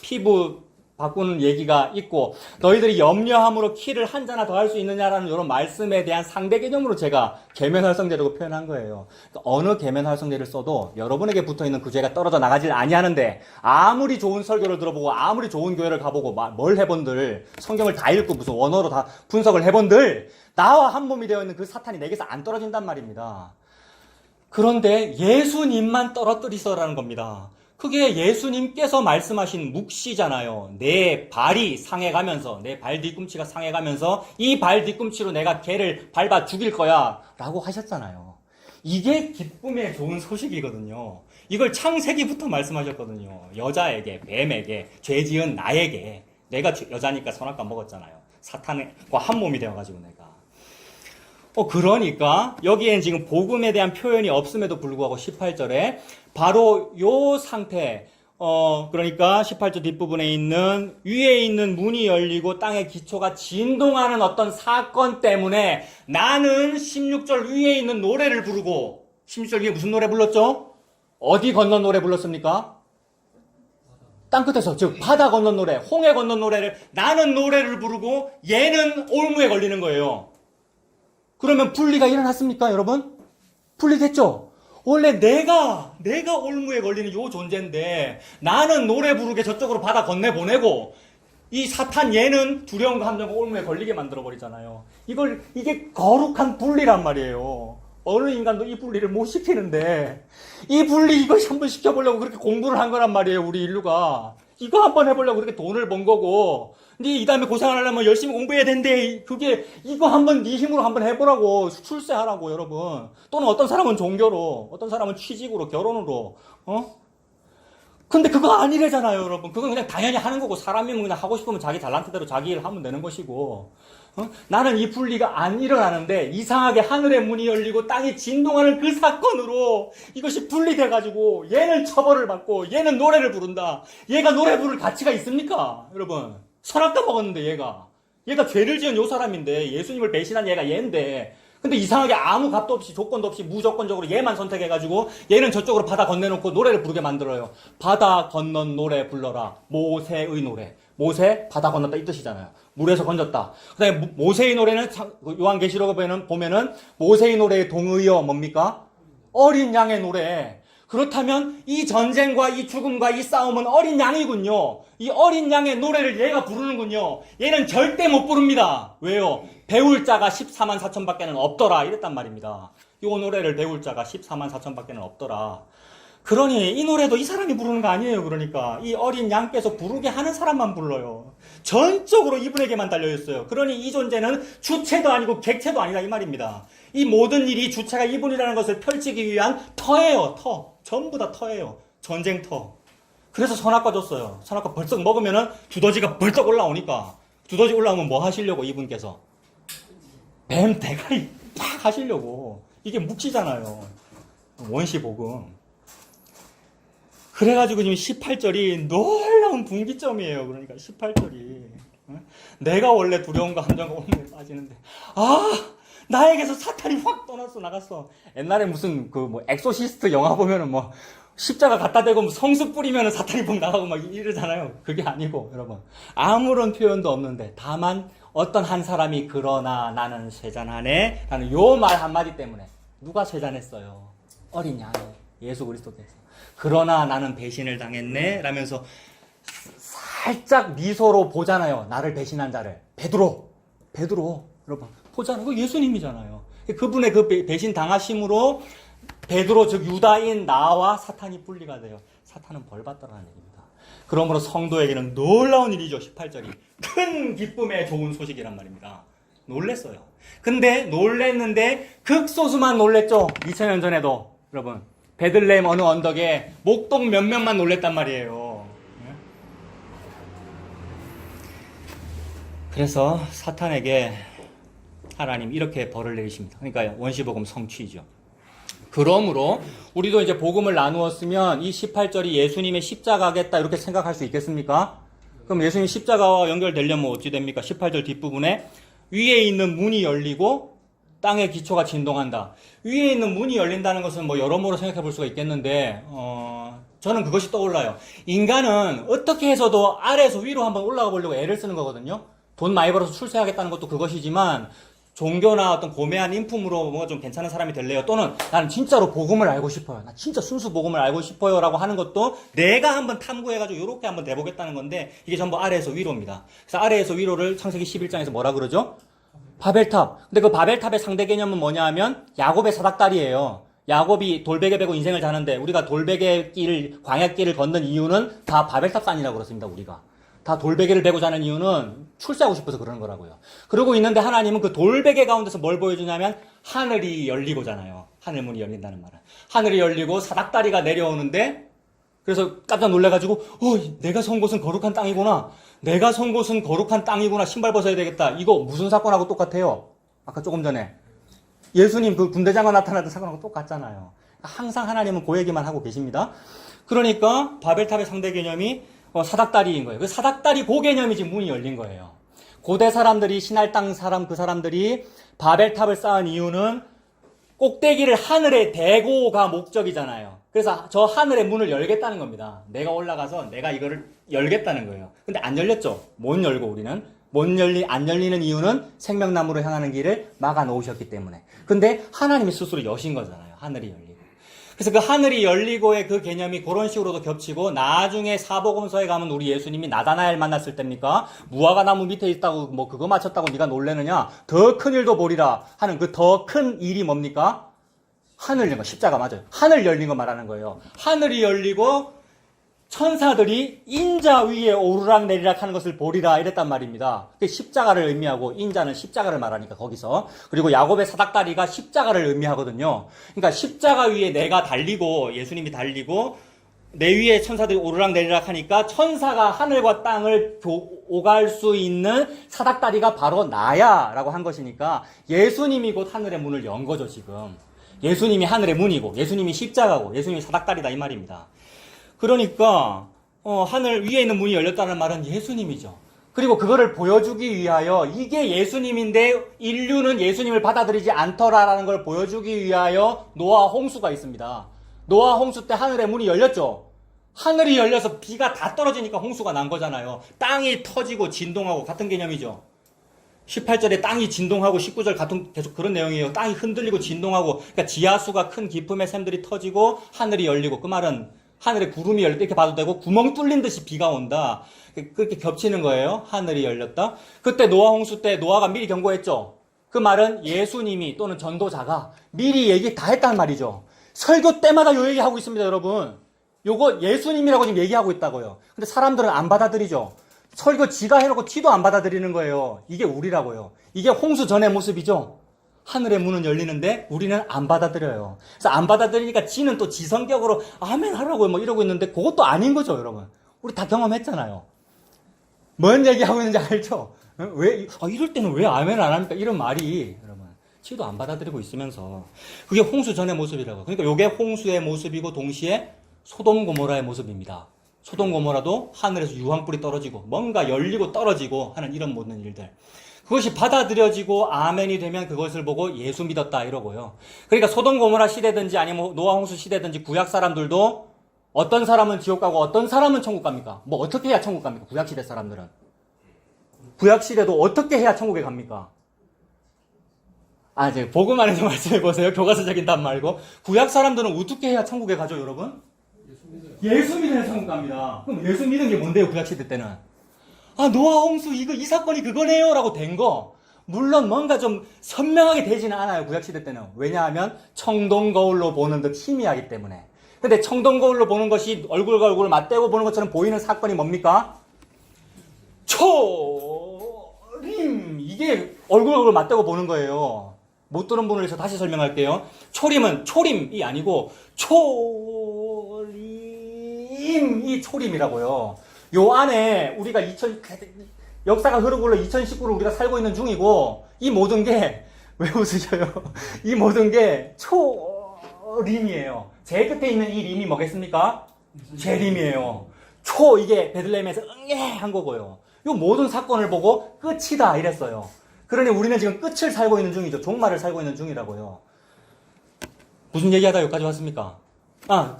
피부 바꾸는 얘기가 있고 너희들이 염려함으로 키를 한 자나 더 할 수 있느냐라는 이런 말씀에 대한 상대 개념으로 제가 계면활성제라고 표현한 거예요. 그러니까 어느 계면활성제를 써도 여러분에게 붙어있는 그 죄가 떨어져 나가질 아니하는데 아무리 좋은 설교를 들어보고 아무리 좋은 교회를 가보고 뭘 해본들 성경을 다 읽고 무슨 원어로 다 분석을 해본들 나와 한 몸이 되어 있는 그 사탄이 내게서 안 떨어진단 말입니다. 그런데 예수님만 떨어뜨리서라는 겁니다. 그게 예수님께서 말씀하신 묵시잖아요. 내 발이 상해가면서 내 발 뒤꿈치가 상해가면서 이 발 뒤꿈치로 내가 걔를 밟아 죽일 거야 라고 하셨잖아요. 이게 기쁨의 좋은 소식이거든요. 이걸 창세기부터 말씀하셨거든요. 여자에게, 뱀에게, 죄 지은 나에게. 내가 여자니까 선악과 먹었잖아요. 사탄과 한 몸이 되어가지고 내가. 그러니까 여기엔 지금 복음에 대한 표현이 없음에도 불구하고 18절에 바로 요 상태, 그러니까 18절 뒷부분에 있는 위에 있는 문이 열리고 땅의 기초가 진동하는 어떤 사건 때문에 나는 16절 위에 있는 노래를 부르고 16절 위에 무슨 노래 불렀죠? 어디 건넌 노래 불렀습니까? 땅끝에서, 즉 바다 건넌 노래, 홍해 건넌 노래를 나는 노래를 부르고 얘는 올무에 걸리는 거예요. 그러면 분리가 일어났습니까, 여러분? 분리됐죠? 원래 내가 올무에 걸리는 요 존재인데 나는 노래 부르게 저쪽으로 바다 건네보내고 이 사탄 얘는 두려움과 함정과 올무에 걸리게 만들어버리잖아요. 이게 거룩한 분리란 말이에요. 어느 인간도 이 분리를 못 시키는데 이 분리 이거 한번 시켜보려고 그렇게 공부를 한 거란 말이에요. 우리 인류가. 이거 한번 해보려고 그렇게 돈을 번 거고 근데 이 다음에 고생을 하려면 열심히 공부해야 된대. 그게 이거 한번 네 힘으로 한번 해보라고. 출세하라고 여러분. 또는 어떤 사람은 종교로, 어떤 사람은 취직으로, 결혼으로. 근데 그거 아니래잖아요, 여러분. 그건 그냥 당연히 하는 거고 사람이면 그냥 하고 싶으면 자기 잘난트대로 자기 일 하면 되는 것이고. 나는 이 분리가 안 일어나는데 이상하게 하늘의 문이 열리고 땅이 진동하는 그 사건으로 이것이 분리돼가지고 얘는 처벌을 받고 얘는 노래를 부른다. 얘가 노래 부를 가치가 있습니까, 여러분? 선악과 먹었는데 얘가 죄를 지은 요 사람인데 예수님을 배신한 얘가 얘인데 근데 이상하게 아무 값도 없이 조건도 없이 무조건적으로 얘만 선택해가지고 얘는 저쪽으로 바다 건네놓고 노래를 부르게 만들어요. 바다 건넌 노래 불러라. 모세의 노래. 모세 바다 건넜다 이 뜻이잖아요. 물에서 건졌다. 그 다음에 모세의 노래는 요한계시록에 보면은 모세의 노래의 동의어 뭡니까? 어린 양의 노래. 그렇다면 이 전쟁과 이 죽음과 이 싸움은 어린 양이군요. 이 어린 양의 노래를 얘가 부르는군요. 얘는 절대 못 부릅니다. 왜요? 배울 자가 14만 4천 밖에는 없더라 이랬단 말입니다. 이 노래를 배울 자가 14만 4천 밖에는 없더라. 그러니 이 노래도 이 사람이 부르는 거 아니에요. 그러니까 이 어린 양께서 부르게 하는 사람만 불러요. 전적으로 이분에게만 달려있어요. 그러니 이 존재는 주체도 아니고 객체도 아니다 이 말입니다. 이 모든 일이 주체가 이분이라는 것을 펼치기 위한 터예요. 터. 전부 다 터예요. 전쟁터. 그래서 선악과 줬어요. 선악과 벌떡 먹으면은 두더지가 벌떡 올라오니까 두더지 올라오면 뭐 하시려고 이분께서 뱀 대가리 팍 하시려고. 이게 묵시잖아요. 원시복음. 그래가지고 지금 18절이 놀라운 분기점이에요. 그러니까 18절이 내가 원래 두려움과 함정과 올무에 빠지는데 나에게서 사탄이 확 떠났어 나갔어. 옛날에 무슨 그 뭐 엑소시스트 영화 보면은 뭐 십자가 갖다 대고 뭐 성수 뿌리면은 사탄이 푹 나가고 막 이러잖아요. 그게 아니고 여러분 아무런 표현도 없는데 다만 어떤 한 사람이 그러나 나는 쇠잔하네 라는 요 말 한마디 때문에 누가 쇠잔했어요? 어린 양 예수 그리스도께서. 그러나 나는 배신을 당했네 라면서 살짝 미소로 보잖아요. 나를 배신한 자를. 베드로 여러분 보잖아요. 그 예수님이잖아요. 그분의 그 배신 당하심으로 베드로 즉 유다인 나와 사탄이 분리가 돼요. 사탄은 벌 받더라는 얘기입니다. 그러므로 성도에게는 놀라운 일이죠. 18절이 큰 기쁨의 좋은 소식이란 말입니다. 놀랬어요. 근데 놀랬는데 극소수만 놀랬죠. 2000년 전에도 여러분 베들레헴 어느 언덕에 목동 몇 명만 놀랬단 말이에요. 그래서 사탄에게 하나님 이렇게 벌을 내리십니다. 그러니까 원시복음 성취죠. 그러므로 우리도 이제 복음을 나누었으면 이 18절이 예수님의 십자가겠다 이렇게 생각할 수 있겠습니까? 그럼 예수님 십자가와 연결되려면 어찌 됩니까? 18절 뒷부분에 위에 있는 문이 열리고 땅의 기초가 진동한다. 위에 있는 문이 열린다는 것은 뭐 여러모로 생각해 볼 수가 있겠는데 저는 그것이 떠올라요. 인간은 어떻게 해서도 아래에서 위로 한번 올라가 보려고 애를 쓰는 거거든요. 돈 많이 벌어서 출세하겠다는 것도 그것이지만 종교나 어떤 고매한 인품으로 뭔가 좀 괜찮은 사람이 될래요. 또는 나는 진짜로 복음을 알고 싶어요. 나 진짜 순수 복음을 알고 싶어요. 라고 하는 것도 내가 한번 탐구해가지고 이렇게 한번 내보겠다는 건데 이게 전부 아래에서 위로입니다. 그래서 아래에서 위로를 창세기 11장에서 뭐라 그러죠? 바벨탑. 근데 그 바벨탑의 상대 개념은 뭐냐 하면 야곱의 사닥다리예요. 야곱이 돌베개 베고 인생을 사는데 우리가 돌베개 길, 광야길을 걷는 이유는 다 바벨탑 산이라고 그렇습니다. 우리가. 다 돌베개를 베고 자는 이유는 출세하고 싶어서 그러는 거라고요. 그러고 있는데 하나님은 그 돌베개 가운데서 뭘 보여주냐면 하늘이 열리고잖아요. 하늘문이 열린다는 말은. 하늘이 열리고 사닥다리가 내려오는데 그래서 깜짝 놀래가지고 내가 선 곳은 거룩한 땅이구나. 내가 선 곳은 거룩한 땅이구나. 신발 벗어야 되겠다. 이거 무슨 사건하고 똑같아요? 아까 조금 전에 예수님 그 군대장관 나타났던 사건하고 똑같잖아요. 항상 하나님은 그 얘기만 하고 계십니다. 그러니까 바벨탑의 상대 개념이 사닥다리인 거예요. 그 사닥다리 그 개념이 지금 문이 열린 거예요. 고대 사람들이 신할 땅 사람 그 사람들이 바벨탑을 쌓은 이유는 꼭대기를 하늘에 대고가 목적이잖아요. 그래서 저 하늘의 문을 열겠다는 겁니다. 내가 올라가서 내가 이거를 열겠다는 거예요. 근데 안 열렸죠. 못 열고 우리는 안 열리는 이유는 생명나무로 향하는 길을 막아 놓으셨기 때문에. 근데 하나님이 스스로 여신 거잖아요. 하늘이 열리고. 그래서 그 하늘이 열리고의 그 개념이 그런 식으로도 겹치고 나중에 사복음서에 가면 우리 예수님이 나다나엘 만났을 때입니까? 무화과 나무 밑에 있다고 뭐 그거 맞췄다고 네가 놀래느냐? 더 큰 일도 보리라 하는 그 더 큰 일이 뭡니까? 하늘 열린 거. 십자가 맞아요. 하늘 열린 거 말하는 거예요. 하늘이 열리고 천사들이 인자 위에 오르락 내리락 하는 것을 보리라 이랬단 말입니다. 그게 십자가를 의미하고 인자는 십자가를 말하니까 거기서. 그리고 야곱의 사닥다리가 십자가를 의미하거든요. 그러니까 십자가 위에 내가 달리고 예수님이 달리고 내 위에 천사들이 오르락 내리락 하니까 천사가 하늘과 땅을 오갈 수 있는 사닥다리가 바로 나야 라고 한 것이니까 예수님이 곧 하늘의 문을 연 거죠 지금. 예수님이 하늘의 문이고 예수님이 십자가고 예수님이 사닥다리다 이 말입니다. 그러니까 하늘 위에 있는 문이 열렸다는 말은 예수님이죠. 그리고 그거를 보여주기 위하여 이게 예수님인데 인류는 예수님을 받아들이지 않더라라는 걸 보여주기 위하여 노아 홍수가 있습니다. 노아 홍수 때 하늘의 문이 열렸죠. 하늘이 열려서 비가 다 떨어지니까 홍수가 난 거잖아요. 땅이 터지고 진동하고 같은 개념이죠. 18절에 땅이 진동하고 19절 같은 계속 그런 내용이에요. 땅이 흔들리고 진동하고 그러니까 지하수가 큰 기품의 샘들이 터지고 하늘이 열리고 그 말은 하늘에 구름이 열릴 때 이렇게 봐도 되고 구멍 뚫린 듯이 비가 온다. 그렇게 겹치는 거예요. 하늘이 열렸다. 그때 노아 홍수 때 노아가 미리 경고했죠. 그 말은 예수님이 또는 전도자가 미리 얘기 다 했단 말이죠. 설교 때마다 요 얘기하고 있습니다, 여러분. 요거 예수님이라고 지금 얘기하고 있다고요. 근데 사람들은 안 받아들이죠. 설교 지가 해놓고 지도 안 받아들이는 거예요. 이게 우리라고요. 이게 홍수 전의 모습이죠. 하늘의 문은 열리는데 우리는 안 받아들여요. 그래서 안 받아들이니까 지는 또 지 성격으로 아멘 하라고 뭐 이러고 있는데 그것도 아닌 거죠, 여러분. 우리 다 경험했잖아요. 뭔 얘기하고 있는지 알죠? 이럴 때는 왜 아멘 안 합니까? 이런 말이, 여러분. 지도 안 받아들이고 있으면서. 그게 홍수 전의 모습이라고. 그러니까 이게 홍수의 모습이고 동시에 소돔 고모라의 모습입니다. 소돔 고모라도 하늘에서 유황불이 떨어지고 뭔가 열리고 떨어지고 하는 이런 모든 일들. 그것이 받아들여지고 아멘이 되면 그것을 보고 예수 믿었다 이러고요. 그러니까 소돔 고모라 시대든지 아니면 노아 홍수 시대든지 구약 사람들도 어떤 사람은 지옥 가고 어떤 사람은 천국 갑니까? 뭐 어떻게 해야 천국 갑니까? 구약 시대 사람들은. 구약 시대도 어떻게 해야 천국에 갑니까? 이제 복음 안에서 말씀해 보세요. 교과서적인 답 말고. 구약 사람들은 어떻게 해야 천국에 가죠, 여러분? 예수 믿으면 천국 갑니다. 그럼 예수 믿은 게 뭔데요, 구약 시대 때는? 노아 홍수 이 사건이 그거네요 라고 된 거. 물론 뭔가 좀 선명하게 되지는 않아요, 구약 시대 때는. 왜냐하면 청동 거울로 보는 듯 희미하기 때문에. 근데 청동 거울로 보는 것이 얼굴과 얼굴을 맞대고 보는 것처럼 보이는 사건이 뭡니까? 초림. 이게 얼굴과 얼굴을 맞대고 보는 거예요. 못 들은 분을 위해서 다시 설명할게요. 초림은 초림이 아니고 초림이 초림이라고요. 요 안에 우리가 역사가 흐르고 2019로 우리가 살고 있는 중이고, 이 모든 게, 왜 웃으셔요? 이 모든 게 초림이에요. 제일 끝에 있는 이 림이 뭐겠습니까? 재림이에요. 이게 베들레헴에서 한 거고요. 요 모든 사건을 보고 끝이다 이랬어요. 그러니 우리는 지금 끝을 살고 있는 중이죠. 종말을 살고 있는 중이라고요. 무슨 얘기하다 여기까지 왔습니까?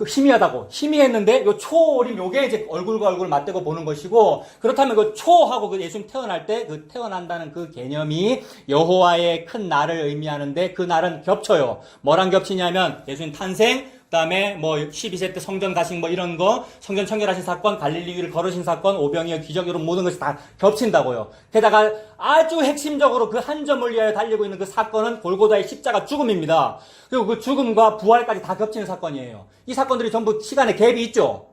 희미하다고. 희미했는데, 요 초림, 요게 이제 얼굴과 얼굴 맞대고 보는 것이고, 그렇다면 그 초하고 그 예수님 태어날 때, 그 태어난다는 그 개념이 여호와의 큰 날을 의미하는데, 그 날은 겹쳐요. 뭐랑 겹치냐면, 예수님 탄생, 그 다음에 뭐 12세 때 성전 가신 뭐 이런 거, 성전 청결하신 사건, 갈릴리 위를 걸으신 사건, 오병이어 기적 이런 모든 것이 다 겹친다고요. 게다가 아주 핵심적으로 그 한 점을 위하여 달리고 있는 그 사건은 골고다의 십자가 죽음입니다. 그리고 그 죽음과 부활까지 다 겹치는 사건이에요. 이 사건들이 전부 시간에 갭이 있죠.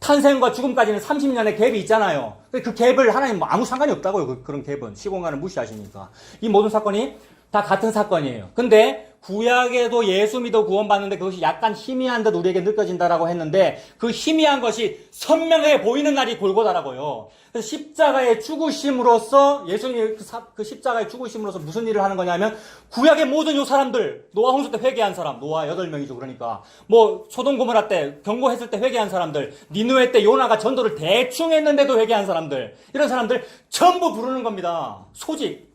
탄생과 죽음까지는 30년의 갭이 있잖아요. 그 갭을 하나님 뭐 아무 상관이 없다고요. 그런 갭은. 시공간을 무시하시니까. 이 모든 사건이 다 같은 사건이에요. 근데 구약에도 예수 믿어 구원받는데 그것이 약간 희미한 듯 우리에게 느껴진다라고 했는데, 그 희미한 것이 선명해 보이는 날이 골고다라고요. 그래서 십자가의 죽으심으로써, 예수님이 그 십자가의 죽으심으로써 무슨 일을 하는 거냐면, 구약의 모든 요 사람들, 노아 홍수 때 회개한 사람, 노아 8명이죠. 그러니까 뭐 소돔 고모라 때 경고했을 때 회개한 사람들, 니느웨 때 요나가 전도를 대충 했는데도 회개한 사람들, 이런 사람들 전부 부르는 겁니다. 소직.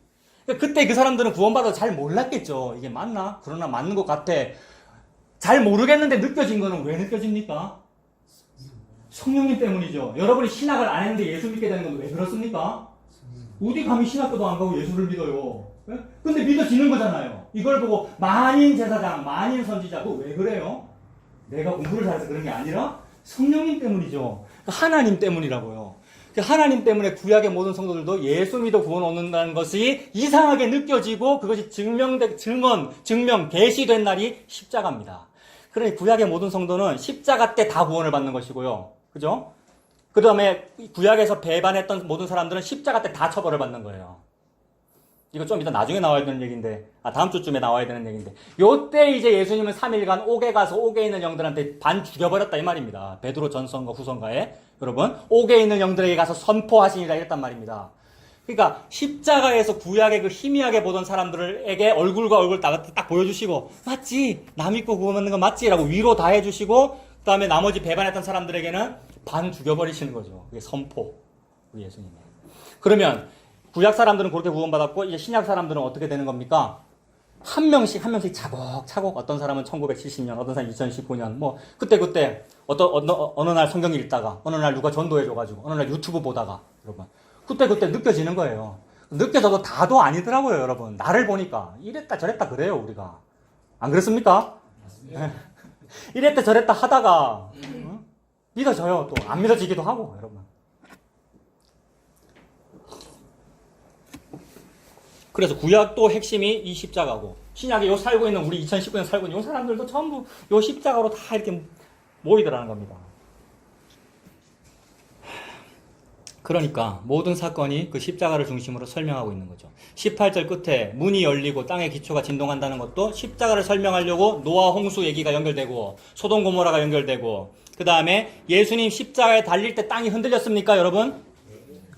그때 그 사람들은 구원받아서 잘 몰랐겠죠. 이게 맞나? 그러나 맞는 것 같아. 잘 모르겠는데 느껴진 거는 왜 느껴집니까? 성령님 때문이죠. 여러분이 신학을 안 했는데 예수 믿게 되는 건 왜 그렇습니까? 어디 감히 신학교도 안 가고 예수를 믿어요. 근데 믿어지는 거잖아요. 이걸 보고 만인 제사장, 만인 선지자, 그거 왜 그래요? 내가 공부를 잘해서 그런 게 아니라 성령님 때문이죠. 하나님 때문이라고요. 하나님 때문에 구약의 모든 성도들도 예수 믿어 구원 얻는다는 것이 이상하게 느껴지고, 그것이 증명, 계시된 날이 십자가입니다. 그러니 구약의 모든 성도는 십자가 때 다 구원을 받는 것이고요. 그죠? 그 다음에 구약에서 배반했던 모든 사람들은 십자가 때 다 처벌을 받는 거예요. 이거 좀 이따 나중에 나와야 되는 얘기인데, 다음 주쯤에 나와야 되는 얘기인데, 요때 이제 예수님은 3일간 옥에 가서 옥에 있는 영들한테 반 죽여버렸다 이 말입니다. 베드로 전서인가 후서인가에, 여러분, 옥에 있는 영들에게 가서 선포하시니라 이랬단 말입니다. 그러니까 십자가에서 구약의 그 희미하게 보던 사람들에게 얼굴과 얼굴 딱 보여주시고, 맞지? 남 믿고 구원 받는 거 맞지? 라고 위로 다 해주시고, 그 다음에 나머지 배반했던 사람들에게는 반 죽여버리시는 거죠. 그게 선포. 우리 예수님의. 그러면 구약 사람들은 그렇게 구원받았고, 이제 신약 사람들은 어떻게 되는 겁니까? 한 명씩 차곡차곡, 어떤 사람은 1970년, 어떤 사람은 2019년, 뭐 그때 어느 날 성경 읽다가, 어느 날 누가 전도해줘가지고, 어느 날 유튜브 보다가, 여러분 그때 느껴지는 거예요. 느껴져도 다도 아니더라고요, 여러분. 나를 보니까 이랬다 저랬다 그래요, 우리가. 안 그렇습니까? 맞습니다. 이랬다 저랬다 하다가 믿어져요. 또 안 믿어지기도 하고, 여러분. 그래서 구약도 핵심이 이 십자가고, 신약에 요 살고 있는 우리 2019년 살고 있는 요 사람들도 전부 요 십자가로 다 이렇게 모이더라는 겁니다. 그러니까 모든 사건이 그 십자가를 중심으로 설명하고 있는 거죠. 18절 끝에 문이 열리고 땅의 기초가 진동한다는 것도 십자가를 설명하려고 노아 홍수 얘기가 연결되고 소돔 고모라가 연결되고 그 다음에 예수님 십자가에 달릴 때 땅이 흔들렸습니까 여러분?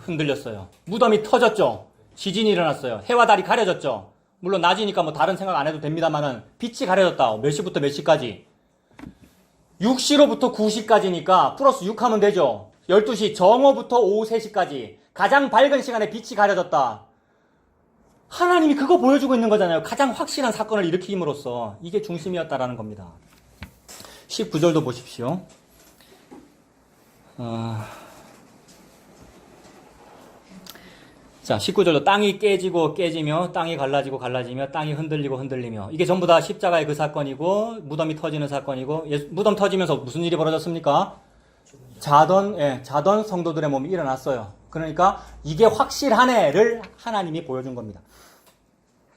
흔들렸어요. 무덤이 터졌죠. 지진이 일어났어요. 해와 달이 가려졌죠. 물론 낮이니까 뭐 다른 생각 안 해도 됩니다만은 빛이 가려졌다. 몇 시부터 몇 시까지? 6시로부터 9시까지니까 플러스 6 하면 되죠. 12시 정오부터 오후 3시까지 가장 밝은 시간에 빛이 가려졌다. 하나님이 그거 보여주고 있는 거잖아요. 가장 확실한 사건을 일으킴으로써 이게 중심이었다라는 겁니다. 19절도 보십시오. 자, 19절도 땅이 깨지고 깨지며 땅이 갈라지고 갈라지며 땅이 흔들리고 흔들리며 이게 전부 다 십자가의 그 사건이고 무덤이 터지는 사건이고 무덤 터지면서 무슨 일이 벌어졌습니까? 자던 성도들의 몸이 일어났어요. 그러니까 이게 확실하네를 하나님이 보여준 겁니다.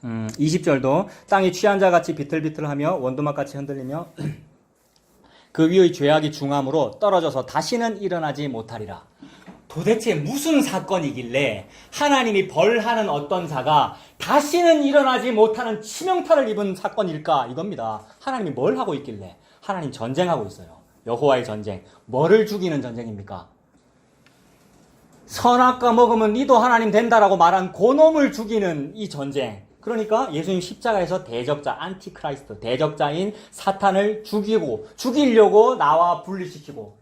20절도 땅이 취한 자같이 비틀비틀하며 원두막같이 흔들리며 그 위의 죄악이 중함으로 떨어져서 다시는 일어나지 못하리라. 도대체 무슨 사건이길래 하나님이 벌하는 어떤 자가 다시는 일어나지 못하는 치명타를 입은 사건일까? 이겁니다. 하나님이 뭘 하고 있길래? 하나님 전쟁하고 있어요. 여호와의 전쟁. 뭐를 죽이는 전쟁입니까? 선악과 먹으면 니도 하나님 된다라고 말한 그놈을 죽이는 이 전쟁. 그러니까 예수님 십자가에서 대적자, 안티크라이스트, 대적자인 사탄을 죽이려고 나와 분리시켜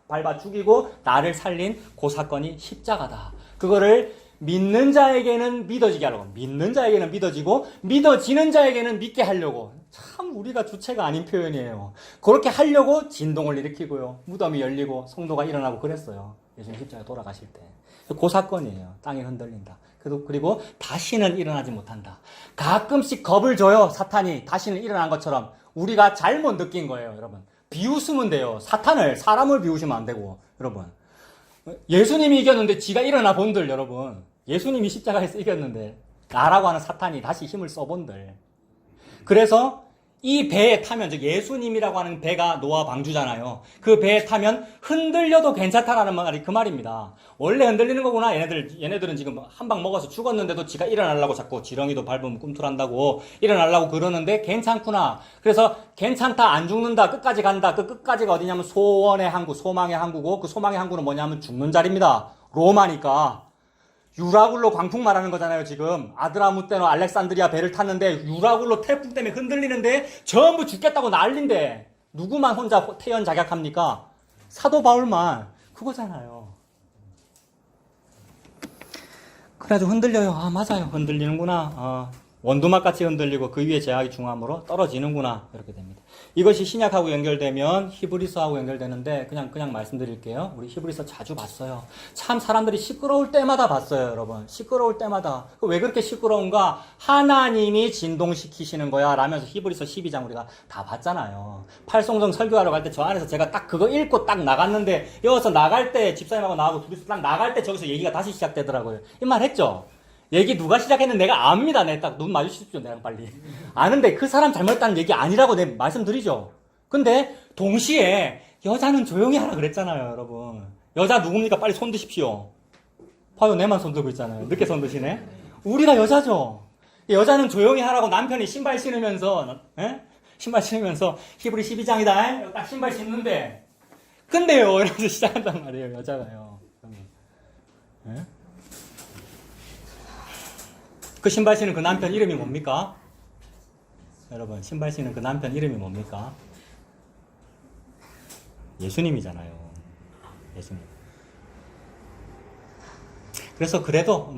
밟아 죽이고 나를 살린 그 사건이 십자가다. 그거를 믿는 자에게는 믿어지게 하려고, 믿는 자에게는 믿어지고 믿어지는 자에게는 믿게 하려고. 참 우리가 주체가 아닌 표현이에요. 그렇게 하려고 진동을 일으키고요. 무덤이 열리고 성도가 일어나고 그랬어요. 예수님 십자가에 돌아가실 때. 그 사건이에요. 땅이 흔들린다. 그리고 다시는 일어나지 못한다. 가끔씩 겁을 줘요. 사탄이 다시는 일어난 것처럼. 우리가 잘못 느낀 거예요, 여러분. 비웃으면 돼요. 사람을 비우시면 안 되고, 여러분. 예수님이 이겼는데 지가 일어나 본들, 여러분. 예수님이 십자가에서 이겼는데 나라고 하는 사탄이 다시 힘을 써본들. 그래서 이 배에 타면, 즉 예수님이라고 하는 배가 노아 방주잖아요. 그 배에 타면 흔들려도 괜찮다라는 말이 그 말입니다. 원래 흔들리는 거구나. 얘네들은 지금 한 방 먹어서 죽었는데도 지가 일어나려고 자꾸 지렁이도 밟으면 꿈틀한다고 일어나려고 그러는데 괜찮구나. 그래서 괜찮다, 안 죽는다, 끝까지 간다. 그 끝까지가 어디냐면 소원의 항구, 소망의 항구고 그 소망의 항구는 뭐냐면 죽는 자리입니다. 로마니까. 유라굴로 광풍 말하는 거잖아요, 지금. 아드라무테노 알렉산드리아 배를 탔는데 유라굴로 태풍 때문에 흔들리는데 전부 죽겠다고 난린데 누구만 혼자 태연 자격합니까? 사도 바울만. 그거잖아요. 그래가지고 흔들려요. 아, 맞아요. 흔들리는구나. 원두막같이 흔들리고 그 위에 제약이 중함으로 떨어지는구나. 이렇게 됩니다. 이것이 신약하고 연결되면 히브리서하고 연결되는데 그냥 말씀드릴게요. 우리 히브리서 자주 봤어요. 참 사람들이 시끄러울 때마다 봤어요, 여러분. 시끄러울 때마다. 왜 그렇게 시끄러운가? 하나님이 진동시키시는 거야 라면서 히브리서 12장 우리가 다 봤잖아요. 팔송정 설교하러 갈 때 저 안에서 제가 딱 그거 읽고 딱 나갔는데 여기서 나갈 때 집사님하고 나하고 둘이서 딱 나갈 때 저기서 얘기가 다시 시작되더라고요. 이 말 했죠? 얘기 누가 시작했는지 내가 압니다. 내 딱 눈 마주치십시오. 내가 빨리. 아는데 그 사람 잘못했다는 얘기 아니라고 내 말씀드리죠. 근데 동시에 여자는 조용히 하라 그랬잖아요, 여러분. 여자 누굽니까? 빨리 손 드십시오. 봐요, 내만 손 들고 있잖아요. 늦게 손 드시네. 우리가 여자죠. 여자는 조용히 하라고 남편이 신발 신으면서 히브리 12장이다. 딱 신발 신는데 근데요 이러면서 시작한단 말이에요, 여자가요. 예? 그 신발 신은 그 남편 이름이 뭡니까? 여러분, 신발 신은 그 남편 이름이 뭡니까? 예수님이잖아요. 예수님. 그래서 그래도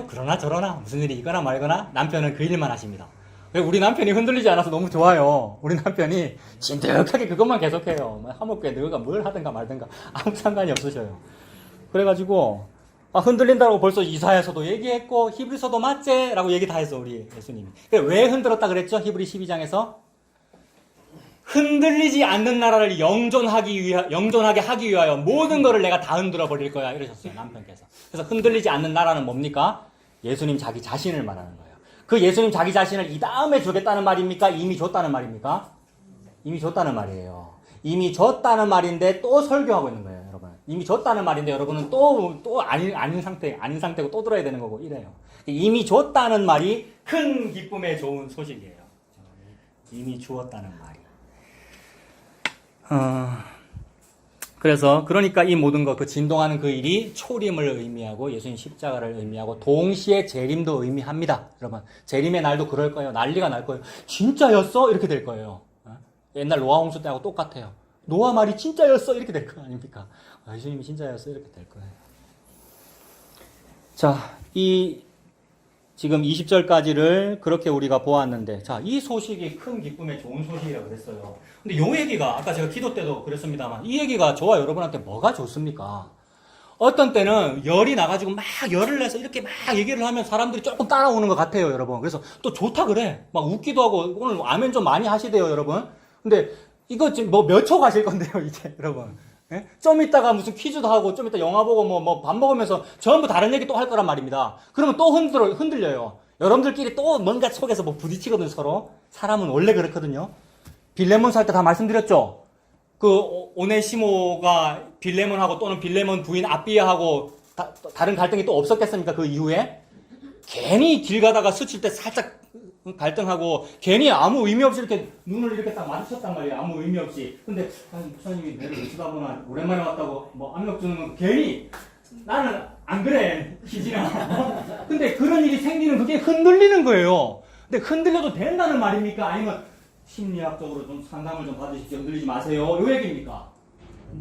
그러나 저러나 무슨 일이 있거나 말거나 남편은 그 일만 하십니다. 우리 남편이 흔들리지 않아서 너무 좋아요. 우리 남편이 진득하게 그것만 계속해요. 하물며 너가 뭘 하든가 말든가 아무 상관이 없으셔요. 그래가지고 흔들린다고 벌써 이사야서도 얘기했고 히브리서도 맞지? 라고 얘기 다 했어, 우리 예수님이. 왜 흔들었다 그랬죠? 히브리 12장에서 흔들리지 않는 나라를 영존하게 하기 위하여 모든 거를 내가 다 흔들어 버릴 거야 이러셨어요, 남편께서. 그래서 흔들리지 않는 나라는 뭡니까? 예수님 자기 자신을 말하는 거예요. 그 예수님 자기 자신을 이 다음에 주겠다는 말입니까? 이미 줬다는 말입니까? 이미 줬다는 말이에요. 이미 줬다는 말인데 또 설교하고 있는 거예요, 여러분. 이미 줬다는 말인데 여러분은 또 아닌 상태고 또 들어야 되는 거고 이래요. 이미 줬다는 말이 큰 기쁨에 좋은 소식이에요. 이미 주었다는 말이. 그러니까 이 모든 것, 그 진동하는 그 일이 초림을 의미하고 예수님 십자가를 의미하고 동시에 재림도 의미합니다. 여러분, 재림의 날도 그럴 거예요. 난리가 날 거예요. 진짜였어? 이렇게 될 거예요. 옛날 노아 홍수 때하고 똑같아요. 노아 말이 진짜였어? 이렇게 될 거 아닙니까? 예수님이 진짜였어? 이렇게 될 거예요. 자, 지금 20절까지를 그렇게 우리가 보았는데, 자, 이 소식이 큰 기쁨에 좋은 소식이라고 그랬어요. 근데 요 얘기가, 아까 제가 기도 때도 그랬습니다만, 이 얘기가 저와 여러분한테 뭐가 좋습니까? 어떤 때는 열이 나가지고 막 열을 내서 이렇게 막 얘기를 하면 사람들이 조금 따라오는 것 같아요, 여러분. 그래서 또 좋다 그래. 막 웃기도 하고, 오늘 아멘 좀 많이 하시대요, 여러분. 근데 이거 지금 뭐 몇 초 가실 건데요, 이제, 여러분. 예? 좀 이따가 무슨 퀴즈도 하고, 좀 이따 영화 보고, 뭐 밥 먹으면서 전부 다른 얘기 또 할 거란 말입니다. 그러면 또 흔들려요. 여러분들끼리 또 뭔가 속에서 뭐 부딪히거든요, 서로. 사람은 원래 그렇거든요. 빌레몬 살 때 다 말씀드렸죠? 오네시모가 빌레몬하고 또는 빌레몬 부인 아비야하고 다른 갈등이 또 없었겠습니까? 그 이후에? 괜히 길 가다가 스칠 때 살짝 갈등하고 괜히 아무 의미 없이 이렇게 눈을 이렇게 딱 마주쳤단 말이에요. 아무 의미 없이. 근데 목사님이 내를 못 보나 오랜만에 왔다고 뭐 압력 주는 건 괜히 나는 안 그래 희진아. 근데 그런 일이 생기는 그게 흔들리는 거예요. 근데 흔들려도 된다는 말입니까? 아니면 심리학적으로 좀 상담을 좀 받으십시오. 흔들리지 마세요. 요 얘기입니까?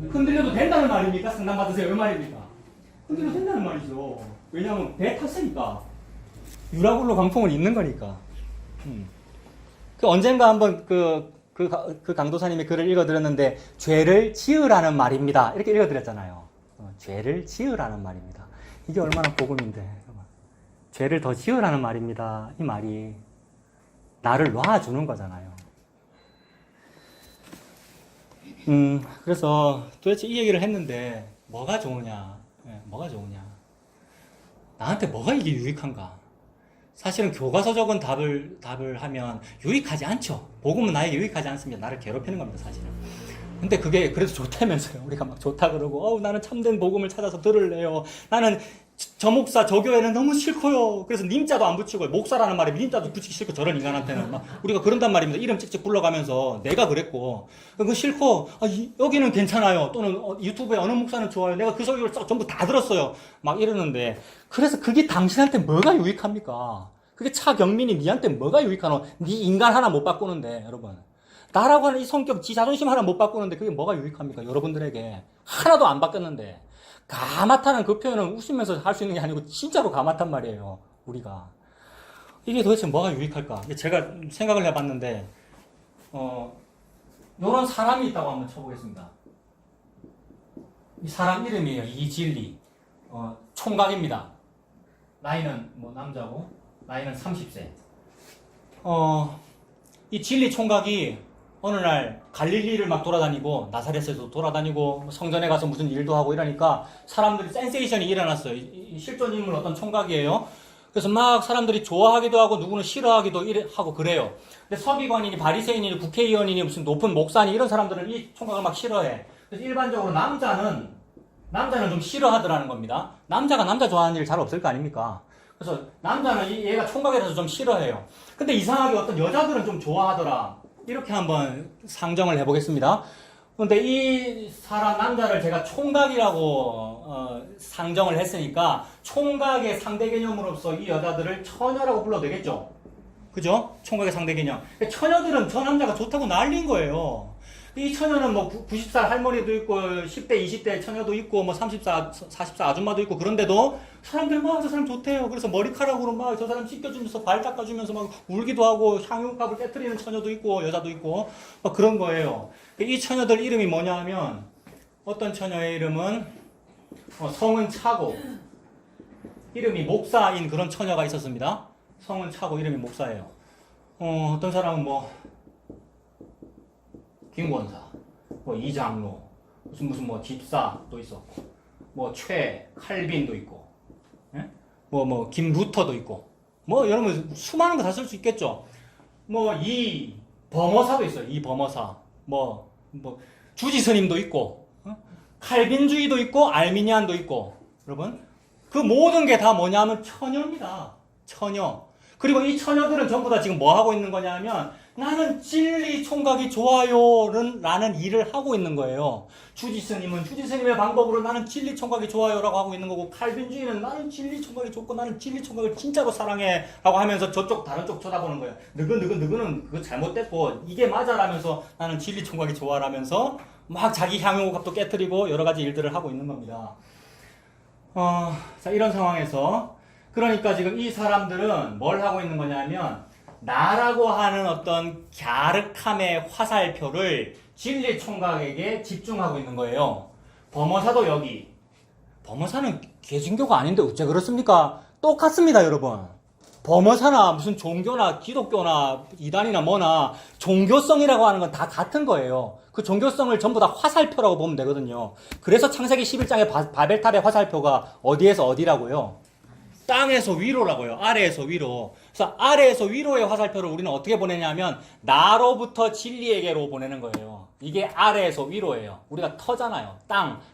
흔들려도 된다는 말입니까? 상담 받으세요. 요 말입니까? 흔들려도 된다는 말이죠. 왜냐하면 배 탔으니까. 유라굴로 강풍은 있는 거니까. 언젠가 한번 그 강도사님의 글을 읽어드렸는데, 죄를 지으라는 말입니다. 이렇게 읽어드렸잖아요. 죄를 지으라는 말입니다. 이게 얼마나 복음인데. 죄를 더 지으라는 말입니다. 이 말이 나를 놔주는 거잖아요. 그래서 도대체 이 얘기를 했는데, 뭐가 좋으냐? 뭐가 좋으냐? 나한테 뭐가 이게 유익한가? 사실은 교과서적인 답을 하면 유익하지 않죠. 복음은 나에게 유익하지 않습니다. 나를 괴롭히는 겁니다, 사실은. 근데 그게 그래도 좋다면서요. 우리가 막 좋다 그러고, 나는 참된 복음을 찾아서 들을래요. 나는 저 목사, 저 교회는 너무 싫고요. 그래서 님자도 안 붙이고, 목사라는 말에 님자도 붙이기 싫고, 저런 인간한테는. 막 우리가 그런단 말입니다. 이름 찍찍 불러가면서 내가 그랬고, 그거 싫고, 여기는 괜찮아요. 또는 유튜브에 어느 목사는 좋아요. 내가 그 설교를 전부 다 들었어요. 막 이러는데, 그래서 그게 당신한테 뭐가 유익합니까? 그게 차경민이 니한테 뭐가 유익하노? 니 인간 하나 못 바꾸는데, 여러분. 나라고 하는 이 성격, 지 자존심 하나 못 바꾸는데 그게 뭐가 유익합니까? 여러분들에게. 하나도 안 바뀌었는데. 가마타는 그 표현은 웃으면서 할 수 있는 게 아니고 진짜로 가마탄 말이에요. 우리가. 이게 도대체 뭐가 유익할까? 제가 생각을 해봤는데 요런 사람이 있다고 한번 쳐보겠습니다. 이 사람 이름이에요. 이진리. 총각입니다. 나이는 뭐 남자고 나이는 30세. 이 진리 총각이 어느 날 갈릴리를 막 돌아다니고 나사렛에도 돌아다니고 성전에 가서 무슨 일도 하고 이러니까 사람들이 센세이션이 일어났어요. 이 실존 인물 어떤 총각이에요. 그래서 막 사람들이 좋아하기도 하고 누구는 싫어하기도 하고 그래요. 근데 서기관이니 바리새인이니 국회의원이니 무슨 높은 목사니 이런 사람들은 이 총각을 막 싫어해. 그래서 일반적으로 남자는 좀 싫어하더라는 겁니다. 남자가 남자 좋아하는 일 잘 없을 거 아닙니까? 그래서 남자는 얘가 총각이라서 좀 싫어해요. 근데 이상하게 어떤 여자들은 좀 좋아하더라. 이렇게 한번 상정을 해보겠습니다. 그런데 이 사람 남자를 제가 총각이라고 상정을 했으니까 총각의 상대 개념으로서 이 여자들을 처녀라고 불러도 되겠죠? 그죠? 총각의 상대 개념. 처녀들은 저 남자가 좋다고 난린 거예요. 이 처녀는 뭐 90살 할머니도 있고 10대 20대 처녀도 있고 뭐 30살 40살 아줌마도 있고 그런데도 사람들 막 저 사람 좋대요. 그래서 머리카락으로 막 저 사람 씻겨주면서 발 닦아주면서 막 울기도 하고 향유값을 깨트리는 처녀도 있고 여자도 있고 막 그런 거예요. 이 처녀들 이름이 뭐냐 하면 어떤 처녀의 이름은 성은 차고 이름이 목사인 그런 처녀가 있었습니다. 성은 차고 이름이 목사예요. 어떤 사람은 뭐 김권사, 뭐 이장로, 무슨 뭐 집사도 있었고, 뭐 칼빈도 있고, 예? 뭐 김루터도 있고, 뭐 여러분 수많은 거 다 쓸 수 있겠죠. 뭐 이 범어사도 있어요. 이 범어사. 뭐 주지스님도 있고, 칼빈주의도 있고, 알미니안도 있고. 여러분 그 모든 게 다 뭐냐면 처녀입니다. 처녀. 그리고 이 처녀들은 전부 다 지금 뭐 하고 있는 거냐면 나는 진리 총각이 좋아요 라는 일을 하고 있는 거예요. 주지스님은 주지스님의 방법으로 나는 진리 총각이 좋아요 라고 하고 있는 거고, 칼빈주의는 나는 진리 총각이 좋고 나는 진리 총각을 진짜로 사랑해 라고 하면서 저쪽 다른 쪽 쳐다보는 거예요. 너는 그거 잘못됐고 이게 맞아라면서 나는 진리 총각이 좋아라면서 막 자기 향유값도 깨트리고 여러 가지 일들을 하고 있는 겁니다. 자, 이런 상황에서 그러니까 지금 이 사람들은 뭘 하고 있는 거냐면 나라고 하는 어떤 갸륵함의 화살표를 진리 총각에게 집중하고 있는 거예요. 범어사도 여기. 범어사는 개신교가 아닌데 어째 그렇습니까? 똑같습니다, 여러분. 범어사나 무슨 종교나 기독교나 이단이나 뭐나 종교성이라고 하는 건 다 같은 거예요. 그 종교성을 전부 다 화살표라고 보면 되거든요. 그래서 창세기 11장의 바벨탑의 화살표가 어디에서 어디라고요? 땅에서 위로라고요. 아래에서 위로. 그래서 아래에서 위로의 화살표를 우리는 어떻게 보내냐면 나로부터 진리에게로 보내는 거예요. 이게 아래에서 위로예요. 우리가 터잖아요.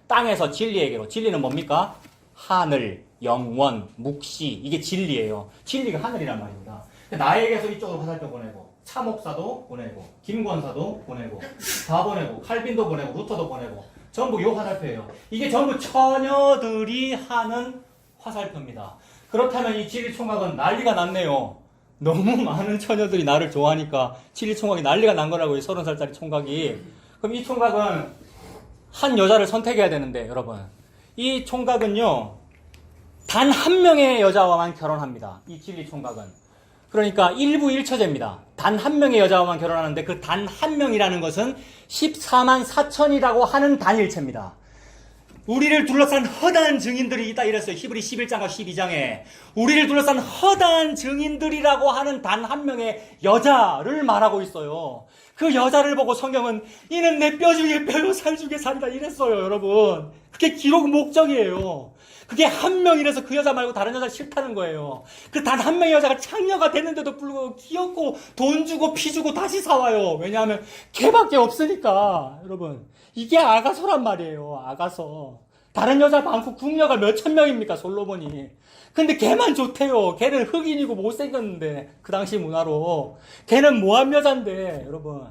땅에서 진리에게로. 진리는 뭡니까? 하늘, 영원, 묵시. 이게 진리예요. 진리가 하늘이란 말입니다. 나에게서 이쪽으로 화살표 보내고, 차목사도 보내고, 김권사도 보내고, 다 보내고, 칼빈도 보내고, 루터도 보내고, 전부 요 화살표예요. 이게 전부 처녀들이 하는 화살표입니다. 그렇다면 이 진리 총각은 난리가 났네요. 너무 많은 처녀들이 나를 좋아하니까 진리 총각이 난리가 난 거라고요. 30살짜리 총각이. 그럼 이 총각은 한 여자를 선택해야 되는데, 여러분. 이 총각은요, 단 한 명의 여자와만 결혼합니다. 이 진리 총각은. 그러니까 일부 일처제입니다. 단 한 명의 여자와만 결혼하는데 그 단 한 명이라는 것은 14만 4천이라고 하는 단일체입니다. 우리를 둘러싼 허다한 증인들이 있다 이랬어요. 히브리 11장과 12장에. 우리를 둘러싼 허다한 증인들이라고 하는 단 한 명의 여자를 말하고 있어요. 그 여자를 보고 성경은 이는 내 뼈 중에 뼈요 살 중에 살이다 이랬어요, 여러분. 그게 기록 목적이에요. 그게 한 명이라서 그 여자 말고 다른 여자 싫다는 거예요. 그 단 한 명의 여자가 창녀가 됐는데도 불구하고 귀엽고 돈 주고 피 주고 다시 사와요. 왜냐하면 걔밖에 없으니까. 여러분, 이게 아가서란 말이에요. 아가서. 다른 여자 많고 궁녀가 몇천 명입니까, 솔로몬이. 근데 걔만 좋대요. 걔는 흑인이고 못생겼는데, 그 당시 문화로. 걔는 모함 여잔데, 여러분.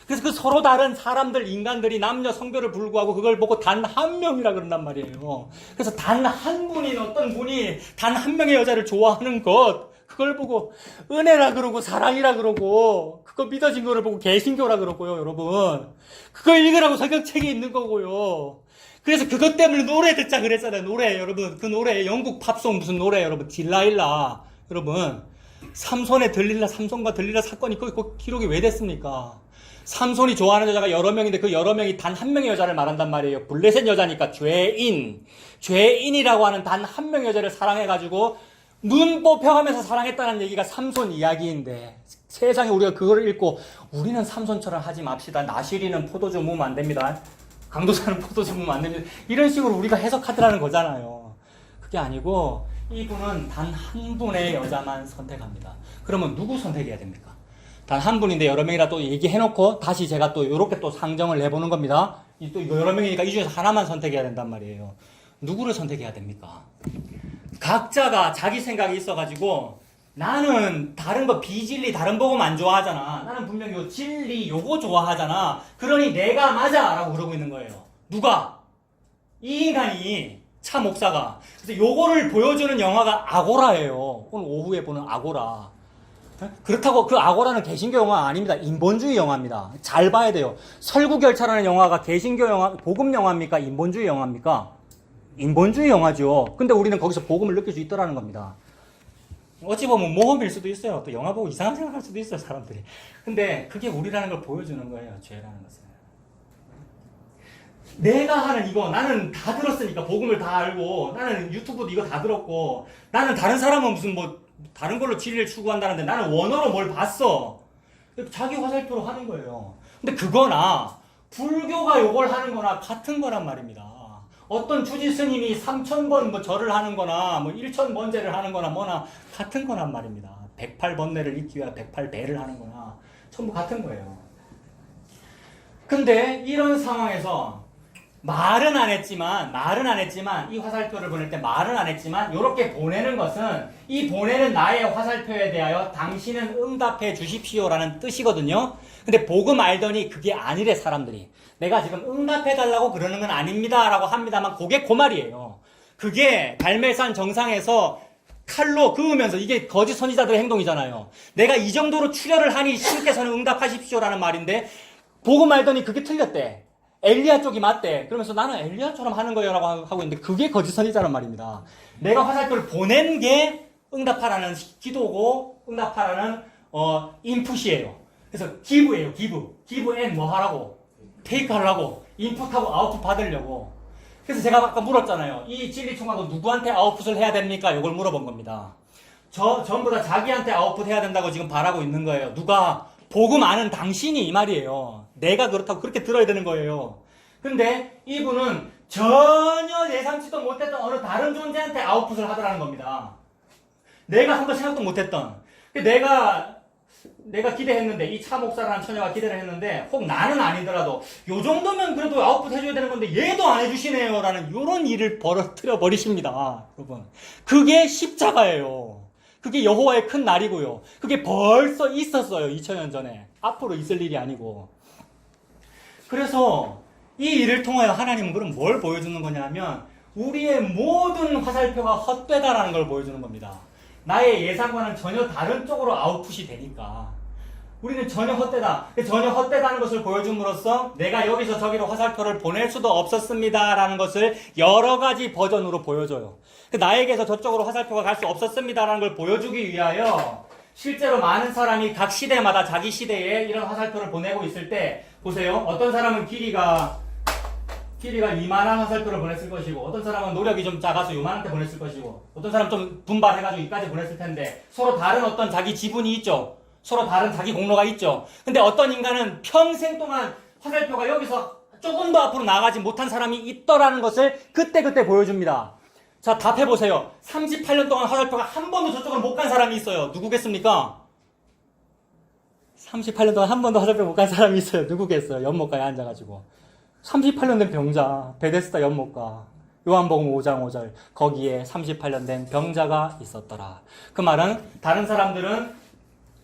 그래서 그 서로 다른 사람들, 인간들이 남녀 성별을 불구하고 그걸 보고 단 한 명이라 그런단 말이에요. 그래서 단 한 분인 어떤 분이 단 한 명의 여자를 좋아하는 것, 그걸 보고 은혜라 그러고 사랑이라 그러고 그거 믿어진 거를 보고 개신교라 그러고요, 여러분. 그거 읽으라고 성경책이 있는 거고요. 그래서 그것 때문에 노래 듣자 그랬잖아요. 노래, 여러분. 그 노래, 영국 팝송 무슨 노래, 여러분. 딜라일라. 여러분. 삼손과 들릴라 사건이 그 기록이 왜 됐습니까? 삼손이 좋아하는 여자가 여러 명인데 그 여러 명이 단 한 명의 여자를 말한단 말이에요. 블레셋 여자니까 죄인이라고 하는 단 한 명의 여자를 사랑해가지고 눈 뽑혀가면서 사랑했다는 얘기가 삼손 이야기인데, 세상에 우리가 그거를 읽고 우리는 삼손처럼 하지 맙시다. 나시리는 포도주 먹으면 안 됩니다. 강도사는 포도주 먹으면 안 됩니다. 이런 식으로 우리가 해석하더라는 거잖아요. 그게 아니고 이분은 단 한 분의 여자만 선택합니다. 그러면 누구 선택해야 됩니까? 단 한 분인데 여러 명이라 또 얘기해놓고 다시 제가 또 이렇게 또 상정을 해보는 겁니다. 또 여러 명이니까 이 중에서 하나만 선택해야 된단 말이에요. 누구를 선택해야 됩니까? 각자가 자기 생각이 있어가지고 나는 다른 거 비진리 다른 복음 안 좋아하잖아. 나는 분명히 요 진리 요거 좋아하잖아. 그러니 내가 맞아 라고 그러고 있는 거예요. 누가? 이 인간이 차 목사가. 그래서 요거를 보여주는 영화가 아고라예요. 오늘 오후에 보는 아고라. 그렇다고 그 아고라는 개신교 영화 아닙니다. 인본주의 영화입니다. 잘 봐야 돼요. 설국열차라는 영화가 개신교 영화, 복음 영화입니까? 인본주의 영화입니까? 인본주의 영화죠. 근데 우리는 거기서 복음을 느낄 수 있더라는 겁니다. 어찌 보면 모험일 수도 있어요. 또 영화 보고 이상한 생각할 수도 있어요, 사람들이. 근데 그게 우리라는 걸 보여주는 거예요, 죄라는 것은. 내가 하는 이거, 나는 다 들었으니까, 복음을 다 알고, 나는 유튜브도 이거 다 들었고, 나는 다른 사람은 무슨 다른 걸로 진리를 추구한다는데 나는 원어로 뭘 봤어. 자기 화살표로 하는 거예요. 근데 그거나, 불교가 요걸 하는 거나 같은 거란 말입니다. 어떤 주지 스님이 3,000번 뭐 절을 하는 거나 뭐 1,000번제를 하는 거나 뭐나 같은 거란 말입니다. 108번뇌를 잊기 위해 108배를 하는 거나 전부 같은 거예요. 근데 이런 상황에서 말은 안 했지만 이 화살표를 보낼 때 말은 안 했지만 이렇게 보내는 것은 이 보내는 나의 화살표에 대하여 당신은 응답해 주십시오라는 뜻이거든요. 근데 복음 알더니 그게 아니래 사람들이. 내가 지금 응답해 달라고 그러는 건 아닙니다 라고 합니다만 그게 그 말이에요. 그게 갈멜산 정상에서 칼로 그으면서 이게 거짓 선지자들의 행동이잖아요. 내가 이 정도로 출혈을 하니 신께서는 응답하십시오라는 말인데 복음 알더니 그게 틀렸대. 엘리야 쪽이 맞대. 그러면서 나는 엘리야처럼 하는 거예요 라고 하고 있는데 그게 거짓 선지자란 말입니다. 내가 화살표를 보낸 게 응답하라는 기도고 응답하라는 인풋이에요. 그래서 기브예요. 기브 앤 뭐 하라고? 테이크 하려고. 인풋하고 아웃풋 받으려고. 그래서 제가 아까 물었잖아요. 이 진리총각은 누구한테 아웃풋을 해야 됩니까? 이걸 물어본 겁니다. 전부 다 자기한테 아웃풋 해야 된다고 지금 바라고 있는 거예요. 누가? 복음 아는 당신이 이 말이에요. 내가 그렇다고 그렇게 들어야 되는 거예요. 근데 이분은 전혀 예상치도 못했던 어느 다른 존재한테 아웃풋을 하더라는 겁니다. 내가 한번 생각도 못했던. 내가 기대했는데, 이 차 목사라는 처녀가 기대를 했는데, 혹 나는 아니더라도, 요 정도면 그래도 아웃풋 해줘야 되는 건데, 얘도 안 해주시네요. 라는 요런 일을 벌어뜨려 버리십니다. 여러분. 그게 십자가예요. 그게 여호와의 큰 날이고요. 그게 벌써 있었어요. 2000년 전에. 앞으로 있을 일이 아니고. 그래서 이 일을 통하여 하나님은 그럼 뭘 보여주는 거냐면 우리의 모든 화살표가 헛되다라는 걸 보여주는 겁니다. 나의 예상과는 전혀 다른 쪽으로 아웃풋이 되니까. 우리는 전혀 헛되다. 전혀 헛되다는 것을 보여줌으로써 내가 여기서 저기로 화살표를 보낼 수도 없었습니다라는 것을 여러 가지 버전으로 보여줘요. 나에게서 저쪽으로 화살표가 갈 수 없었습니다라는 걸 보여주기 위하여 실제로 많은 사람이 각 시대마다 자기 시대에 이런 화살표를 보내고 있을 때 보세요. 어떤 사람은 길이가 이만한 화살표를 보냈을 것이고 어떤 사람은 노력이 좀 작아서 요만한테 보냈을 것이고 어떤 사람은 좀 분발해가지고 이까지 보냈을 텐데 서로 다른 어떤 자기 지분이 있죠. 서로 다른 자기 공로가 있죠. 근데 어떤 인간은 평생 동안 화살표가 여기서 조금 더 앞으로 나가지 못한 사람이 있더라는 것을 그때그때 보여줍니다. 자, 답해보세요. 38년 동안 화살표가 한 번도 저쪽으로 못 간 사람이 있어요. 누구겠습니까? 38년 동안 한 번도 화살표 못 간 사람이 있어요. 누구겠어요? 연못가에 앉아가지고. 38년 된 병자, 베데스다 연못가, 요한복음 5장 5절, 거기에 38년 된 병자가 있었더라. 그 말은 다른 사람들은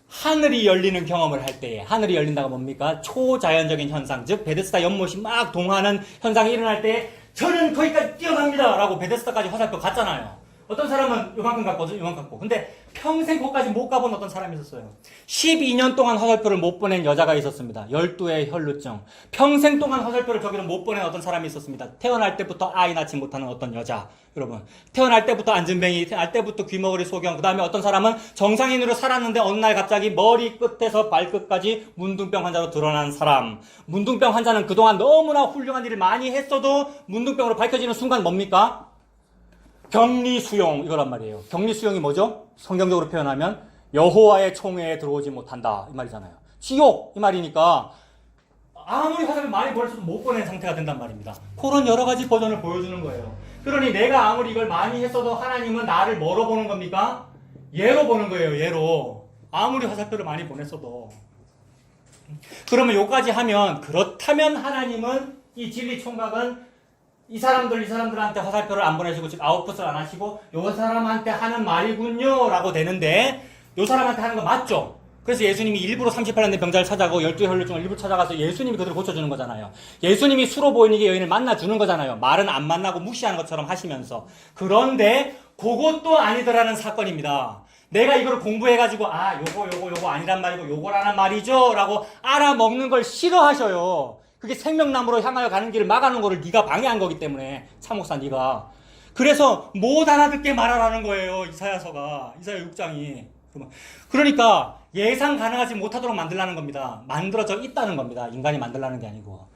하늘이 열리는 경험을 할 때에, 하늘이 열린다가 뭡니까? 초자연적인 현상, 즉 베데스다 연못이 막 동하는 현상이 일어날 때에 저는 거기까지 뛰어갑니다 라고 베데스다까지 화살표 갔잖아요. 어떤 사람은 요만큼 갔거든, 요만큼 갔고. 근데 평생 거기까지 못 가본 어떤 사람이 있었어요. 12년 동안 화살표를 못 보낸 여자가 있었습니다. 12의 혈루증. 평생 동안 화살표를 저기로 못 보낸 어떤 사람이 있었습니다. 태어날 때부터 아이 낳지 못하는 어떤 여자. 여러분. 태어날 때부터 안진뱅이, 태어날 때부터 귀머거리 소경. 그 다음에 어떤 사람은 정상인으로 살았는데 어느 날 갑자기 머리 끝에서 발끝까지 문둥병 환자로 드러난 사람. 문둥병 환자는 그동안 너무나 훌륭한 일을 많이 했어도 문둥병으로 밝혀지는 순간 뭡니까? 격리수용 이거란 말이에요. 격리수용이 뭐죠? 성경적으로 표현하면 여호와의 총회에 들어오지 못한다 이 말이잖아요. 지옥 이 말이니까 아무리 화살을 많이 보냈어도 못 보낸 상태가 된단 말입니다. 그런 여러 가지 버전을 보여주는 거예요. 그러니 내가 아무리 이걸 많이 했어도 하나님은 나를 뭐로 보는 겁니까? 예로 보는 거예요. 예로. 아무리 화살표를 많이 보냈어도. 그러면 요까지 하면 그렇다면 하나님은 이 진리총각은 이 사람들한테 화살표를 안 보내시고 즉 아웃풋을 안 하시고 요 사람한테 하는 말이군요 라고 되는데 요 사람한테 하는 거 맞죠? 그래서 예수님이 일부러 38년 된 병자를 찾아가고 12 혈루증을 일부러 찾아가서 예수님이 그들을 고쳐주는 거잖아요. 예수님이 수로 보이는 게 여인을 만나주는 거잖아요. 말은 안 만나고 무시하는 것처럼 하시면서. 그런데 그것도 아니더라는 사건입니다. 내가 이거를 공부해가지고 요거 아니란 말이고 요거라는 말이죠 라고 알아먹는 걸 싫어하셔요. 그게 생명나무로 향하여 가는 길을 막아놓은 거를 네가 방해한 거기 때문에 차목사 네가. 그래서 못 알아듣게 말하라는 거예요. 이사야 6장이. 그러니까 예상 가능하지 못하도록 만들라는 겁니다. 만들어져 있다는 겁니다. 인간이 만들라는 게 아니고.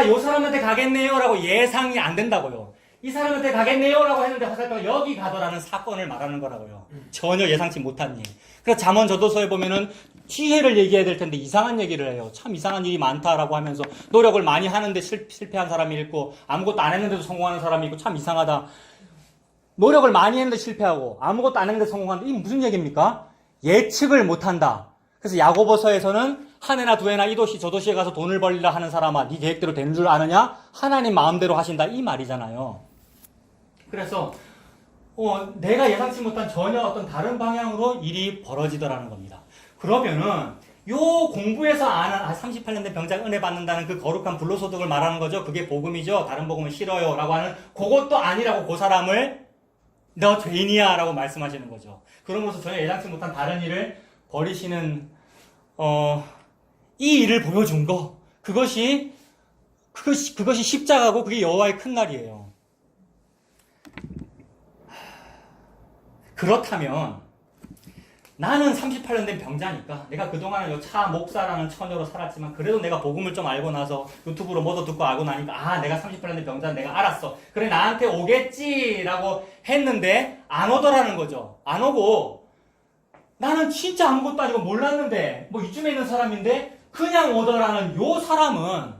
요 사람한테 가겠네요 라고 예상이 안 된다고요. 이 사람한테 가겠네요 라고 했는데 화살표가 여기 가더라는 사건을 말하는 거라고요. 전혀 예상치 못한 일. 그래서 잠언 저도서에 보면은 지혜를 얘기해야 될 텐데 이상한 얘기를 해요. 참 이상한 일이 많다라고 하면서 노력을 많이 하는데 실패한 사람이 있고 아무것도 안 했는데도 성공하는 사람이 있고 참 이상하다. 노력을 많이 했는데 실패하고 아무것도 안 했는데 성공하는데 이게 무슨 얘기입니까? 예측을 못한다. 그래서 야고보서에서는 한 해나 두 해나 이 도시 저 도시에 가서 돈을 벌리라 하는 사람아 네 계획대로 되는 줄 아느냐? 하나님 마음대로 하신다 이 말이잖아요. 그래서 내가 예상치 못한 전혀 어떤 다른 방향으로 일이 벌어지더라는 겁니다. 그러면은 요 공부에서 아는 38년 된 병자가 은혜 받는다는 그 거룩한 불로소득을 말하는 거죠. 그게 복음이죠. 다른 복음은 싫어요 라고 하는 그것도 아니라고 그 사람을 너 죄인이야 라고 말씀하시는 거죠. 그러면서 전혀 예상치 못한 다른 일을 벌이시는 이 일을 보여준 거 그것이 십자가고 그게 여호와의 큰 날이에요. 그렇다면 나는 38년 된 병자니까 내가 그동안은 요 차 목사라는 처녀로 살았지만 그래도 내가 복음을 좀 알고 나서 유튜브로 뭐도 듣고 알고 나니까 내가 38년 된 병자는 내가 알았어. 그래 나한테 오겠지라고 했는데 안 오더라는 거죠. 안 오고 나는 진짜 아무것도 아니고 몰랐는데 뭐 이쯤에 있는 사람인데 그냥 오더라는 요 사람은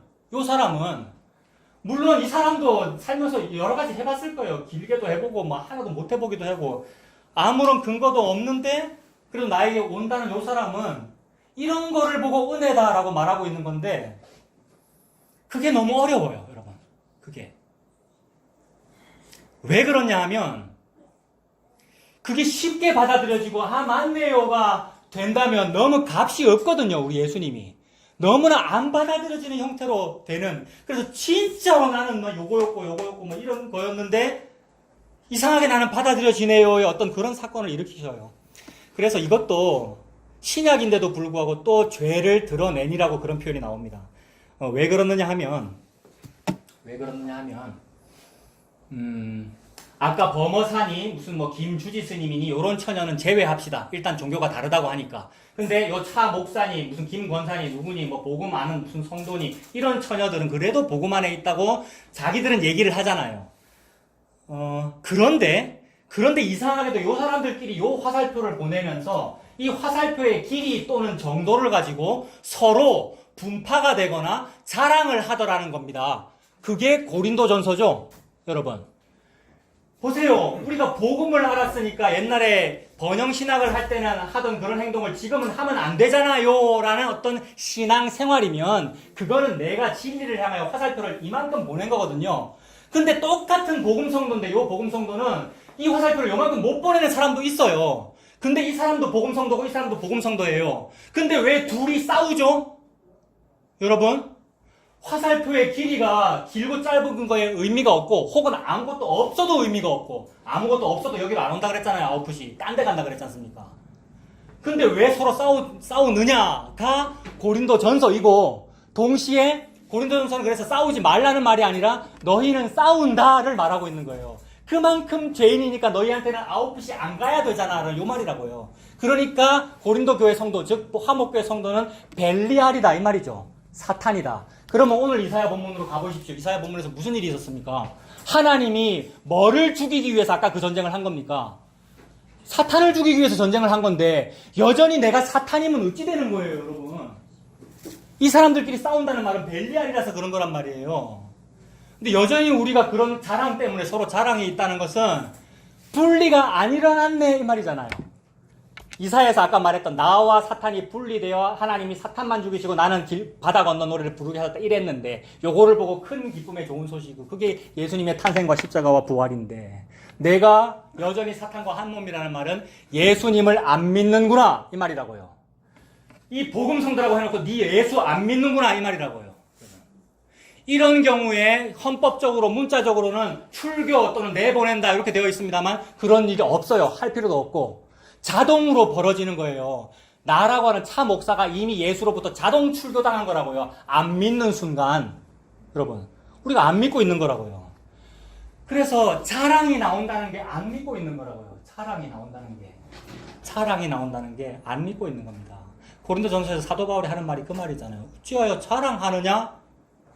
물론 이 사람도 살면서 여러 가지 해봤을 거예요. 길게도 해보고 뭐 하나도 못 해보기도 하고 아무런 근거도 없는데 그래도 나에게 온다는 요 사람은 이런 거를 보고 은혜다라고 말하고 있는 건데 그게 너무 어려워요, 여러분. 그게 왜 그러냐 하면 그게 쉽게 받아들여지고 맞네요가 된다면 너무 값이 없거든요, 우리 예수님이. 너무나 안 받아들여지는 형태로 되는 그래서 진짜로 나는 뭐 요거였고 뭐 이런 거였는데 이상하게 나는 받아들여지네요의 어떤 그런 사건을 일으키셔요. 그래서 이것도 신약인데도 불구하고 또 죄를 드러내니라고 그런 표현이 나옵니다. 왜 그러느냐 하면 아까 범어산이 무슨 뭐 김주지 스님이니 요런 처녀는 제외합시다. 일단 종교가 다르다고 하니까. 근데 요 차 목사니 무슨 김권사니 누구니 뭐 복음 아는 무슨 성도니 이런 처녀들은 그래도 복음 안에 있다고 자기들은 얘기를 하잖아요. 그런데 이상하게도 요 사람들끼리 요 화살표를 보내면서 이 화살표의 길이 또는 정도를 가지고 서로 분파가 되거나 자랑을 하더라는 겁니다. 그게 고린도전서죠, 여러분. 보세요. 우리가 복음을 알았으니까 옛날에 번영신학을 할 때는 하던 그런 행동을 지금은 하면 안 되잖아요 라는 어떤 신앙생활이면 그거는 내가 진리를 향하여 화살표를 이만큼 보낸 거거든요. 근데 똑같은 복음성도인데 요 복음성도는 이 화살표를 요만큼 못 보내는 사람도 있어요. 근데 이 사람도 복음성도고 이 사람도 복음성도예요. 근데 왜 둘이 싸우죠? 여러분, 화살표의 길이가 길고 짧은 거에 의미가 없고 혹은 아무것도 없어도 의미가 없고 아무것도 없어도 여기로 안 온다 그랬잖아요. 아웃풋이 딴 데 간다 그랬지 않습니까? 근데 왜 서로 싸우느냐가 고린도전서이고 동시에 고린도전서는 그래서 싸우지 말라는 말이 아니라 너희는 싸운다를 말하고 있는 거예요. 그만큼 죄인이니까 너희한테는 아웃풋이 안 가야 되잖아. 요 말이라고요. 그러니까 고린도 교회 성도, 즉 화목교회 성도는 벨리알이다 이 말이죠. 사탄이다. 그러면 오늘 이사야 본문으로 가보십시오. 이사야 본문에서 무슨 일이 있었습니까? 하나님이 뭐를 죽이기 위해서 아까 그 전쟁을 한 겁니까? 사탄을 죽이기 위해서 전쟁을 한 건데 여전히 내가 사탄이면 어찌 되는 거예요, 여러분? 이 사람들끼리 싸운다는 말은 벨리알이라서 그런 거란 말이에요. 근데 여전히 우리가 그런 자랑 때문에 서로 자랑이 있다는 것은 분리가 안 일어났네 이 말이잖아요. 이사야에서 아까 말했던 나와 사탄이 분리되어 하나님이 사탄만 죽이시고 나는 바다 건너 노래를 부르게 하셨다 이랬는데 요거를 보고 큰 기쁨의 좋은 소식이고 그게 예수님의 탄생과 십자가와 부활인데 내가 여전히 사탄과 한 몸이라는 말은 예수님을 안 믿는구나 이 말이라고요. 이 복음 성도라고 해놓고 네 예수 안 믿는구나 이 말이라고요. 이런 경우에 헌법적으로 문자적으로는 출교 또는 내보낸다 이렇게 되어 있습니다만 그런 일이 없어요. 할 필요도 없고 자동으로 벌어지는 거예요. 나라고 하는 차 목사가 이미 예수로부터 자동 출교당한 거라고요. 안 믿는 순간 여러분 우리가 안 믿고 있는 거라고요. 그래서 자랑이 나온다는 게 안 믿고 있는 거라고요. 자랑이 나온다는 게 안 믿고 있는 겁니다. 고린도전서에서 사도 바울이 하는 말이 그 말이잖아요. 어찌하여 자랑하느냐?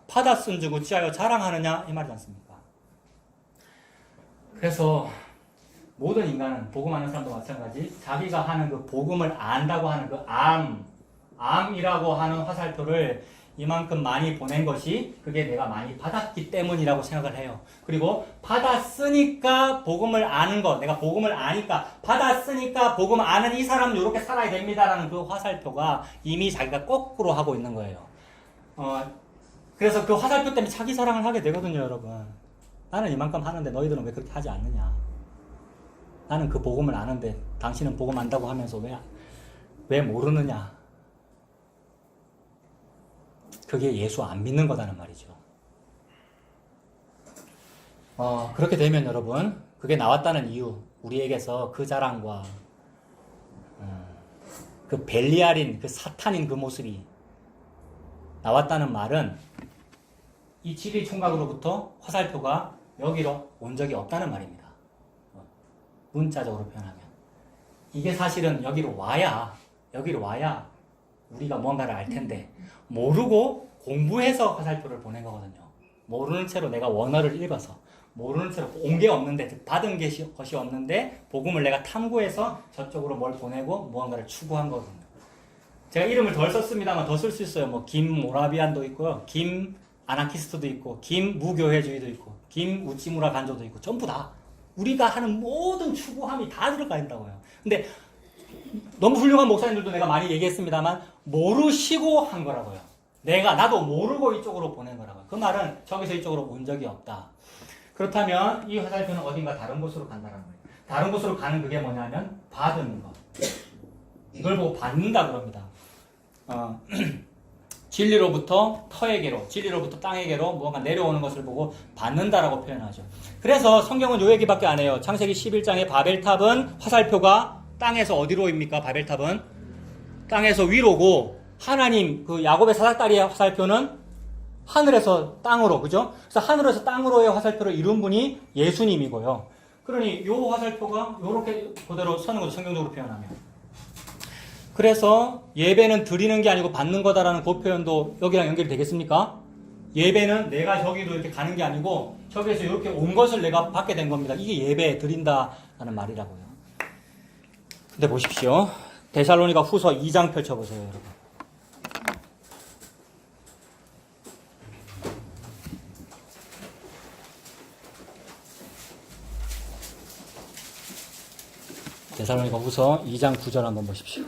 받았은 즉 어찌하여 자랑하느냐? 이 말이지 않습니까? 그래서 모든 인간은 복음하는 사람도 마찬가지 자기가 하는 그 복음을 안다고 하는 그 암이라고 하는 화살표를 이만큼 많이 보낸 것이 그게 내가 많이 받았기 때문이라고 생각을 해요. 그리고 받았으니까 복음을 아는 것, 내가 복음을 아니까 받았으니까 복음 아는 이 사람은 이렇게 살아야 됩니다라는 그 화살표가 이미 자기가 거꾸로 하고 있는 거예요. 그래서 그 화살표 때문에 자기 사랑을 하게 되거든요, 여러분. 나는 이만큼 하는데 너희들은 왜 그렇게 하지 않느냐? 나는 그 복음을 아는데 당신은 복음 안다고 하면서 왜 모르느냐? 그게 예수 안 믿는 거다는 말이죠. 그렇게 되면 여러분, 그게 나왔다는 이유, 우리에게서 그 자랑과 그 벨리알인, 그 사탄인 그 모습이 나왔다는 말은 이 7일 총각으로부터 화살표가 여기로 온 적이 없다는 말입니다. 문자적으로 표현하면. 이게 사실은 여기로 와야 우리가 뭔가를 알 텐데, 모르고 공부해서 화살표를 보낸 거거든요. 모르는 채로 내가 원어를 읽어서, 모르는 채로 온 게 없는데, 즉 받은 것이 없는데, 복음을 내가 탐구해서 저쪽으로 뭘 보내고 무언가를 추구한 거거든요. 제가 이름을 덜 썼습니다만 더 쓸 수 있어요. 뭐, 김 모라비안도 있고요. 김 아나키스트도 있고, 김 무교회주의도 있고, 김 우찌무라 간조도 있고, 전부 다 우리가 하는 모든 추구함이 다 들어가 있다고요. 근데 너무 훌륭한 목사님들도 내가 많이 얘기했습니다만 모르시고 한 거라고요. 나도 모르고 이쪽으로 보낸 거라고요. 그 말은 저기서 이쪽으로 온 적이 없다. 그렇다면 이 화살표는 어딘가 다른 곳으로 간다는 거예요. 다른 곳으로 가는 그게 뭐냐면 받은 것. 이걸 보고 받는다 그럽니다. 진리로부터 터에게로, 진리로부터 땅에게로 무언가 내려오는 것을 보고 받는다라고 표현하죠. 그래서 성경은 요 얘기밖에 안 해요. 창세기 11장의 바벨탑은 화살표가 땅에서 어디로입니까? 바벨탑은 땅에서 위로고, 하나님 그 야곱의 사닥다리의 화살표는 하늘에서 땅으로, 그죠? 그래서 하늘에서 땅으로의 화살표를 이룬 분이 예수님이고요. 그러니 요 화살표가 요렇게 그대로 서는 거죠. 성경적으로 표현하면. 그래서 예배는 드리는 게 아니고 받는 거다라는 그 표현도 여기랑 연결이 되겠습니까? 예배는 내가 저기로 이렇게 가는 게 아니고 저기에서 이렇게 온 것을 내가 받게 된 겁니다. 이게 예배 드린다라는 말이라고요. 근데 보십시오. 데살로니가 후서 2장 펼쳐보세요, 여러분. 데살로니가 후서 2장 9절 한번 보십시오.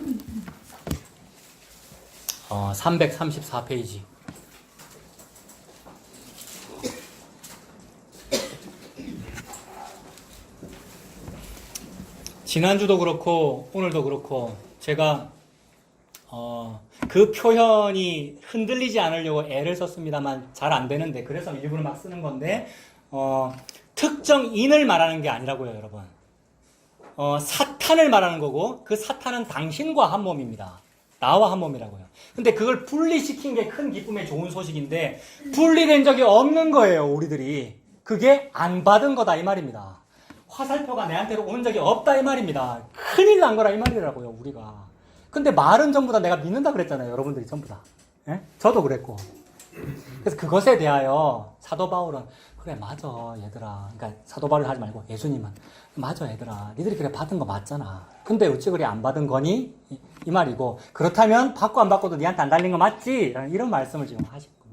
334페이지. 지난주도 그렇고 오늘도 그렇고 제가 그 표현이 흔들리지 않으려고 애를 썼습니다만 잘 안 되는데, 그래서 일부러 막 쓰는 건데, 특정인을 말하는 게 아니라고요, 여러분. 사탄을 말하는 거고, 그 사탄은 당신과 한 몸입니다. 나와 한 몸이라고요. 근데 그걸 분리시킨 게 큰 기쁨의 좋은 소식인데, 분리된 적이 없는 거예요, 우리들이. 그게 안 받은 거다, 이 말입니다. 화살표가 내한테로 온 적이 없다, 이 말입니다. 큰일 난 거라, 이 말이라고요, 우리가. 근데 말은 전부 다 내가 믿는다 그랬잖아요, 여러분들이 전부 다. 예? 저도 그랬고. 그래서 그것에 대하여 사도 바울은, 그래, 맞아, 얘들아. 그러니까 사도 바울 하지 말고 예수님은, 맞아, 얘들아. 니들이 그래 받은 거 맞잖아. 근데 어찌 그래 안 받은 거니? 이 말이고, 그렇다면 받고 안 받고도 니한테 안 달린 거 맞지? 라는 이런 말씀을 지금 하신 겁니다.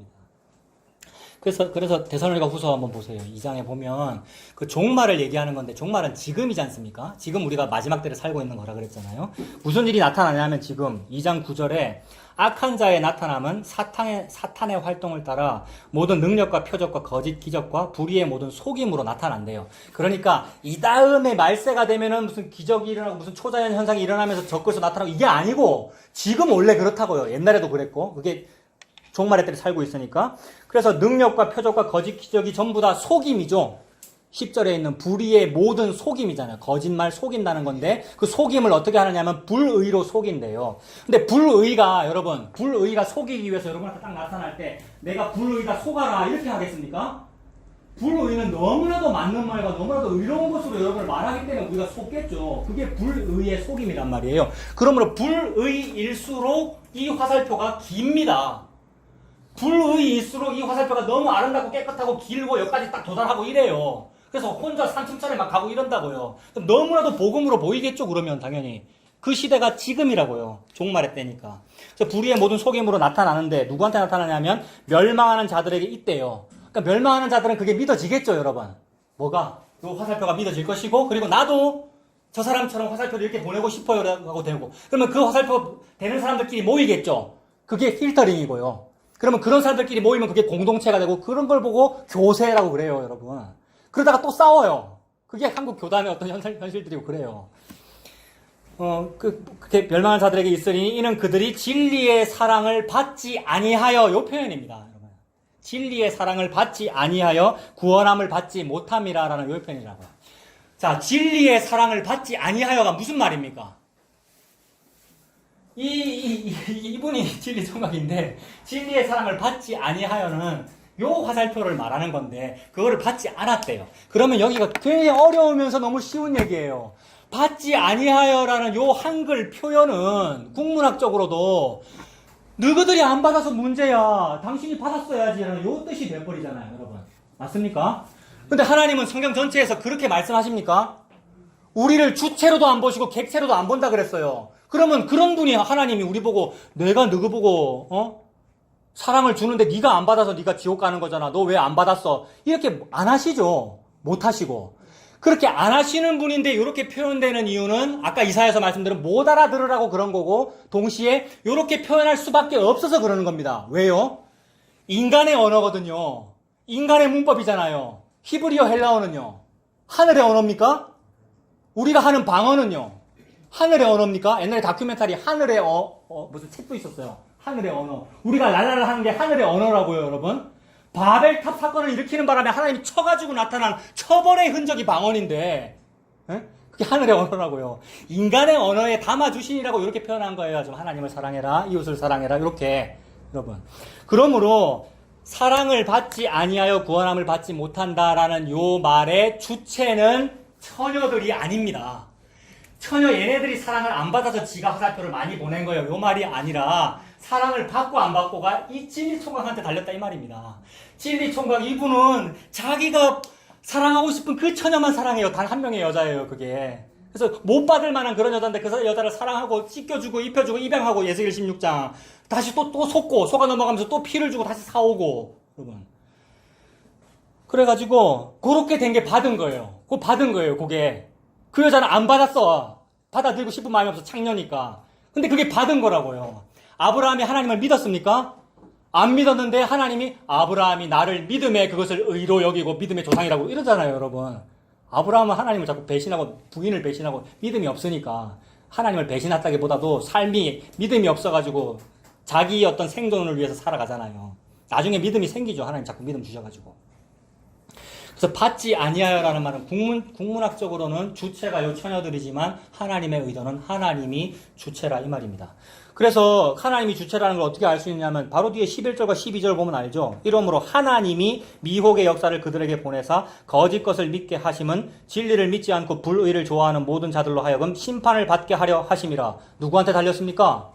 그래서 데살로니가 후서 한번 보세요. 2장에 보면 그 종말을 얘기하는 건데, 종말은 지금이지 않습니까? 지금 우리가 마지막 때를 살고 있는 거라 그랬잖아요. 무슨 일이 나타나냐면 지금 2장 9절에 악한 자의 나타남은 사탄의 활동을 따라 모든 능력과 표적과 거짓 기적과 불의의 모든 속임으로 나타난대요. 그러니까 이 다음에 말세가 되면은 무슨 기적이 일어나고 무슨 초자연 현상이 일어나면서 적그리스도 나타나고, 이게 아니고 지금 원래 그렇다고요. 옛날에도 그랬고, 그게 종말의 때를 살고 있으니까. 그래서 능력과 표적과 거짓 기적이 전부 다 속임이죠. 10절에 있는 불의의 모든 속임이잖아요. 거짓말 속인다는 건데, 그 속임을 어떻게 하느냐면 불의로 속인대요. 근데 불의가, 여러분, 불의가 속이기 위해서 여러분한테 딱 나타날 때 내가 불의가 속아라 이렇게 하겠습니까? 불의는 너무나도 맞는 말과 너무나도 의로운 것으로 여러분을 말하기 때문에 우리가 속겠죠. 그게 불의의 속임이란 말이에요. 그러므로 불의일수록 이 화살표가 깁니다. 불의일수록 이 화살표가 너무 아름답고 깨끗하고 길고 여기까지 딱 도달하고 이래요. 그래서 혼자 산춤살에 막 가고 이런다고요. 그럼 너무나도 복음으로 보이겠죠, 그러면 당연히. 그 시대가 지금이라고요. 종말의 때니까. 그래서 불의의 모든 속임으로 나타나는데 누구한테 나타나냐면 멸망하는 자들에게 있대요. 그러니까 멸망하는 자들은 그게 믿어지겠죠, 여러분. 뭐가? 요 화살표가 믿어질 것이고, 그리고 나도 저 사람처럼 화살표를 이렇게 보내고 싶어요 라고 되고, 그러면 그 화살표 되는 사람들끼리 모이겠죠. 그게 필터링이고요. 그러면 그런 사람들끼리 모이면 그게 공동체가 되고, 그런 걸 보고 교세라고 그래요, 여러분. 그러다가 또 싸워요. 그게 한국 교단의 어떤 현실들이고 그래요. 그렇게 멸망한 자들에게 있으니 이는 그들이 진리의 사랑을 받지 아니하여, 요 표현입니다, 여러분. 진리의 사랑을 받지 아니하여 구원함을 받지 못함이라라는 요 표현이라고요. 자, 진리의 사랑을 받지 아니하여가 무슨 말입니까? 이분이 진리 총각인데, 진리의 사랑을 받지 아니하여는 요 화살표를 말하는 건데, 그거를 받지 않았대요. 그러면 여기가 굉장히 어려우면서 너무 쉬운 얘기예요. 받지 아니하여라는 요 한글 표현은 국문학적으로도 너희들이 안 받아서 문제야, 당신이 받았어야지라는 요 뜻이 돼버리잖아요, 여러분. 맞습니까? 근데 하나님은 성경 전체에서 그렇게 말씀하십니까? 우리를 주체로도 안 보시고 객체로도 안 본다 그랬어요. 그러면 그런 분이 하나님이 우리 보고, 내가 너희 보고 사랑을 주는데 네가 안 받아서 네가 지옥 가는 거잖아, 너 왜 안 받았어, 이렇게 안 하시죠. 못 하시고. 그렇게 안 하시는 분인데 이렇게 표현되는 이유는 아까 이사야서 말씀드린 못 알아들으라고 그런 거고, 동시에 이렇게 표현할 수밖에 없어서 그러는 겁니다. 왜요? 인간의 언어거든요. 인간의 문법이잖아요. 히브리어 헬라어는요. 하늘의 언어입니까? 우리가 하는 방언은요. 하늘의 언어입니까? 옛날에 다큐멘터리 하늘의 무슨 책도 있었어요. 하늘의 언어. 우리가 랄랄라 하는 게 하늘의 언어라고요, 여러분. 바벨탑 사건을 일으키는 바람에 하나님이 쳐가지고 나타난 처벌의 흔적이 방언인데, 그게 하늘의 언어라고요. 인간의 언어에 담아주시니라고 이렇게 표현한 거예요. 좀 하나님을 사랑해라, 이웃을 사랑해라, 이렇게. 여러분. 그러므로 사랑을 받지 아니하여 구원함을 받지 못한다라는 요 말의 주체는 처녀들이 아닙니다. 처녀 얘네들이 사랑을 안 받아서 지가 화살표를 많이 보낸 거예요. 요 말이 아니라 사랑을 받고 안 받고가 이 진리총각한테 달렸다 이 말입니다. 진리총각 이분은 자기가 사랑하고 싶은 그 처녀만 사랑해요. 단 한 명의 여자예요, 그게. 그래서 못 받을 만한 그런 여자인데 그 여자를 사랑하고 찢겨주고 입혀주고 입양하고, 예수길 16장 다시 또 속고 속아 넘어가면서 또 피를 주고 다시 사오고, 여러분. 그래가지고 그렇게 된 게 받은 거예요. 그거 받은 거예요, 그게. 그 여자는 안 받았어. 받아들이고 싶은 마음이 없어, 창녀니까. 근데 그게 받은 거라고요. 아브라함이 하나님을 믿었습니까? 안 믿었는데 하나님이 아브라함이 나를 믿음에 그것을 의로 여기고 믿음의 조상이라고 이러잖아요, 여러분. 아브라함은 하나님을 자꾸 배신하고 부인을 배신하고 믿음이 없으니까, 하나님을 배신했다기보다도 삶이 믿음이 없어가지고 자기 어떤 생존을 위해서 살아가잖아요. 나중에 믿음이 생기죠. 하나님 자꾸 믿음 주셔가지고. 그래서 받지 아니하여라는 말은 국문학적으로는 주체가 요 처녀들이지만 하나님의 의도는 하나님이 주체라 이 말입니다. 그래서 하나님이 주체라는 걸 어떻게 알 수 있냐면 바로 뒤에 11절과 12절 보면 알죠. 이러므로 하나님이 미혹의 역사를 그들에게 보내사 거짓 것을 믿게 하심은 진리를 믿지 않고 불의를 좋아하는 모든 자들로 하여금 심판을 받게 하려 하심이라. 누구한테 달렸습니까?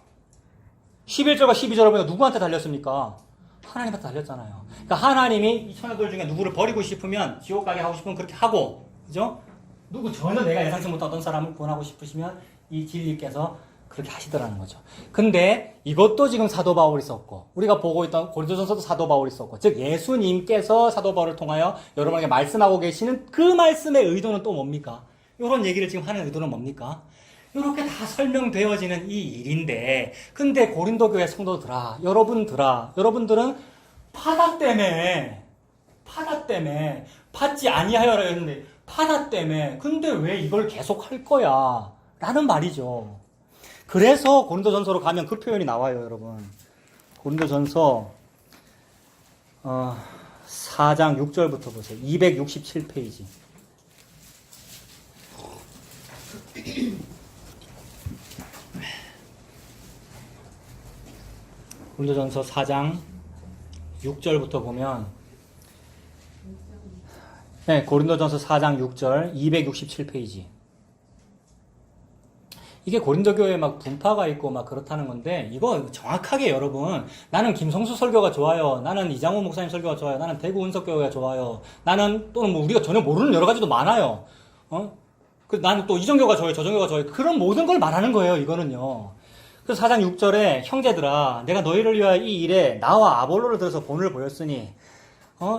11절과 12절을 보니까 누구한테 달렸습니까? 하나님한테 달렸잖아요. 그러니까 하나님이 이 처녀들 중에 누구를 버리고 싶으면, 지옥 가게 하고 싶으면 그렇게 하고, 그죠? 누구 전혀 내가 예상치 못한 어떤 사람을 구원하고 싶으시면 이 진리께서 그렇게 하시더라는 거죠. 근데 이것도 지금 사도 바울이 썼고, 우리가 보고 있던 고린도전서도 사도 바울이 썼고, 즉 예수님께서 사도 바울을 통하여 여러분에게 말씀하고 계시는 그 말씀의 의도는 또 뭡니까? 이런 얘기를 지금 하는 의도는 뭡니까? 이렇게 다 설명되어지는 이 일인데, 근데 고린도 교회 성도들아, 여러분들은 파다 때문에 받지 아니하여라 했는데, 파다 때문에 근데 왜 이걸 계속 할 거야? 라는 말이죠. 그래서 고린도전서로 가면 그 표현이 나와요, 여러분. 고린도전서 4장 6절부터 보세요. 267페이지. 고린도전서 4장 6절부터 보면, 네, 고린도전서 4장 6절 267페이지. 이게 고린도 교회에 막 분파가 있고 막 그렇다는 건데, 이거 정확하게 여러분, 나는 김성수 설교가 좋아요. 나는 이장호 목사님 설교가 좋아요. 나는 대구 운석교회가 좋아요. 나는 또는 뭐 우리가 전혀 모르는 여러 가지도 많아요. 나는 또 이정교가 좋아요. 저정교가 좋아요. 그런 모든 걸 말하는 거예요, 이거는요. 그래서 4장 6절에 형제들아, 내가 너희를 위하여 이 일에 나와 아볼로를 들어서 본을 보였으니,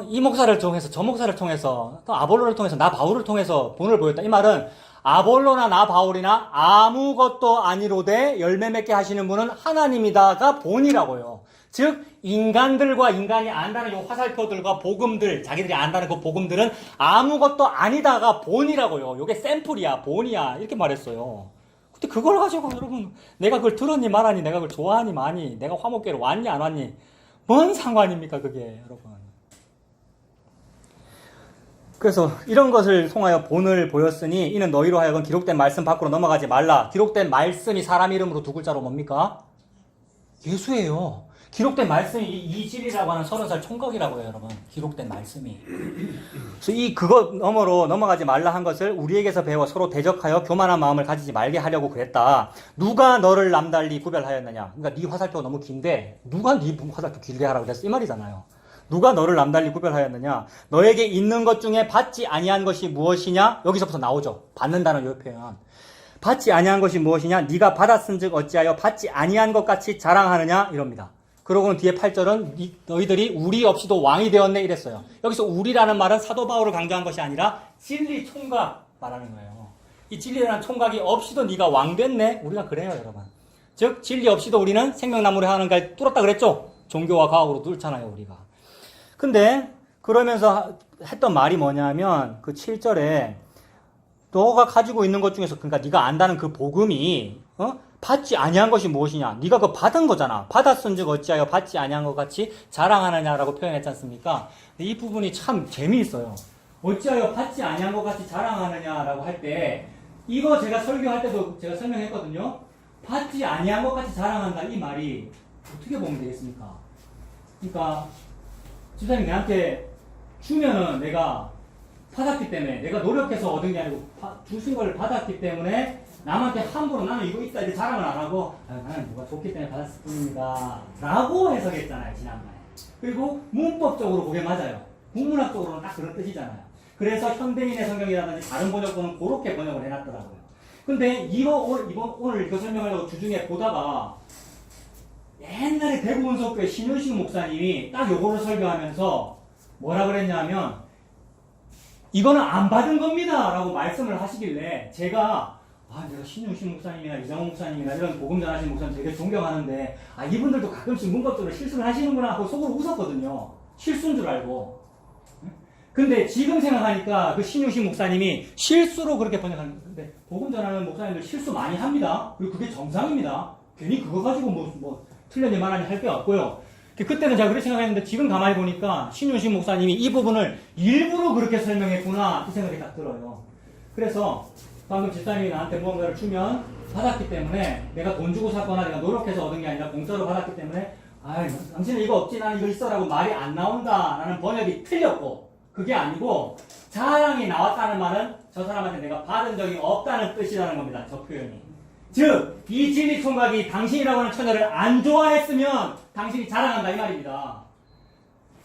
이 목사를 통해서, 저 목사를 통해서, 또 아볼로를 통해서, 나 바울을 통해서 본을 보였다. 이 말은 아볼로나 나 바울이나 아무것도 아니로되 열매 맺게 하시는 분은 하나님이다가 본이라고요. 즉 인간들과 인간이 안다는 이 화살표들과 복음들, 자기들이 안다는 그 복음들은 아무것도 아니다가 본이라고요. 이게 샘플이야, 본이야, 이렇게 말했어요. 근데 그걸 가지고 여러분, 내가 그걸 들었니 말았니, 내가 그걸 좋아하니 마니, 내가 화목교회로 왔니 안 왔니, 뭔 상관입니까 그게 여러분. 그래서 이런 것을 통하여 본을 보였으니 이는 너희로 하여금 기록된 말씀 밖으로 넘어가지 말라. 기록된 말씀이 사람 이름으로 두 글자로 뭡니까? 예수예요. 기록된 말씀이 이질이라고 하는 30살 총각이라고 해요, 여러분. 기록된 말씀이. 그래서 그것 너머로 넘어가지 말라 한 것을 우리에게서 배워 서로 대적하여 교만한 마음을 가지지 말게 하려고 그랬다. 누가 너를 남달리 구별하였느냐? 그러니까 네 화살표가 너무 긴데 누가 네 화살표 길게 하라고 그랬어? 이 말이잖아요. 누가 너를 남달리 구별하였느냐? 너에게 있는 것 중에 받지 아니한 것이 무엇이냐? 여기서부터 나오죠. 받는다는 요 표현. 받지 아니한 것이 무엇이냐? 네가 받았은즉 어찌하여 받지 아니한 것 같이 자랑하느냐? 이럽니다. 그러고는 뒤에 8절은 너희들이 우리 없이도 왕이 되었네 이랬어요. 여기서 우리라는 말은 사도 바울을 강조한 것이 아니라 진리 총각 말하는 거예요. 이 진리라는 총각이 없이도 네가 왕 됐네? 우리가 그래요, 여러분. 즉 진리 없이도 우리는 생명나무를 하는 갈 뚫었다 그랬죠? 종교와 과학으로 뚫잖아요, 우리가. 근데 그러면서 했던 말이 뭐냐면 그 7절에 너가 가지고 있는 것 중에서, 그러니까 네가 안다는 그 복음이 받지 아니한 것이 무엇이냐? 네가 그거 받은 거잖아. 받았은즉 어찌하여 받지 아니한 것 같이 자랑하느냐라고 표현했지 않습니까? 근데 이 부분이 참 재미있어요. 어찌하여 받지 아니한 것 같이 자랑하느냐라고 할 때, 이거 제가 설교할 때도 제가 설명했거든요. 받지 아니한 것 같이 자랑한다, 이 말이 어떻게 보면 되겠습니까? 그러니까 집사님이 내한테 주면은 내가 받았기 때문에, 내가 노력해서 얻은 게 아니고 주신 걸 받았기 때문에 남한테 함부로 나는 이거 있다 이렇게 자랑을 안 하고 나는 누가 줬기 때문에 받았을 뿐입니다 라고 해석했잖아요, 지난번에. 그리고 문법적으로 그게 맞아요. 국문학적으로는 딱 그런 뜻이잖아요. 그래서 현대인의 성경이라든지 다른 번역본은 그렇게 번역을 해놨더라고요. 근데 오늘 이거 설명하려고 주중에 보다가 옛날에 대구 운석교회 신효식 목사님이 딱 요거를 설교하면서 뭐라 그랬냐면 이거는 안 받은 겁니다 라고 말씀을 하시길래 제가 내가 신효식 목사님이나 이장호 목사님이나 이런 복음 전하시는 목사님 되게 존경하는데 이분들도 가끔씩 문법적으로 실수를 하시는구나 하고 속으로 웃었거든요. 실수인 줄 알고. 근데 지금 생각하니까 그 신효식 목사님이 실수로 그렇게 번역하는데, 복음 전하는 목사님들 실수 많이 합니다. 그리고 그게 정상입니다. 괜히 그거 가지고 뭐 틀렸니 말하니 할 게 없고요. 그때는 제가 그렇게 생각했는데 지금 가만히 보니까 신윤식 목사님이 이 부분을 일부러 그렇게 설명했구나 이 생각이 딱 들어요. 그래서 방금 집사님이 나한테 무언가를 주면 받았기 때문에 내가 돈 주고 샀거나 내가 노력해서 얻은 게 아니라 공짜로 받았기 때문에 당신은 이거 없지 나는 이거 있어 라고 말이 안 나온다 라는 번역이 틀렸고, 그게 아니고 자랑이 나왔다는 말은 저 사람한테 내가 받은 적이 없다는 뜻이라는 겁니다. 저 표현이. 즉, 이 진리 총각이 당신이라고 하는 처녀를 안 좋아했으면 당신이 자랑한다 이 말입니다.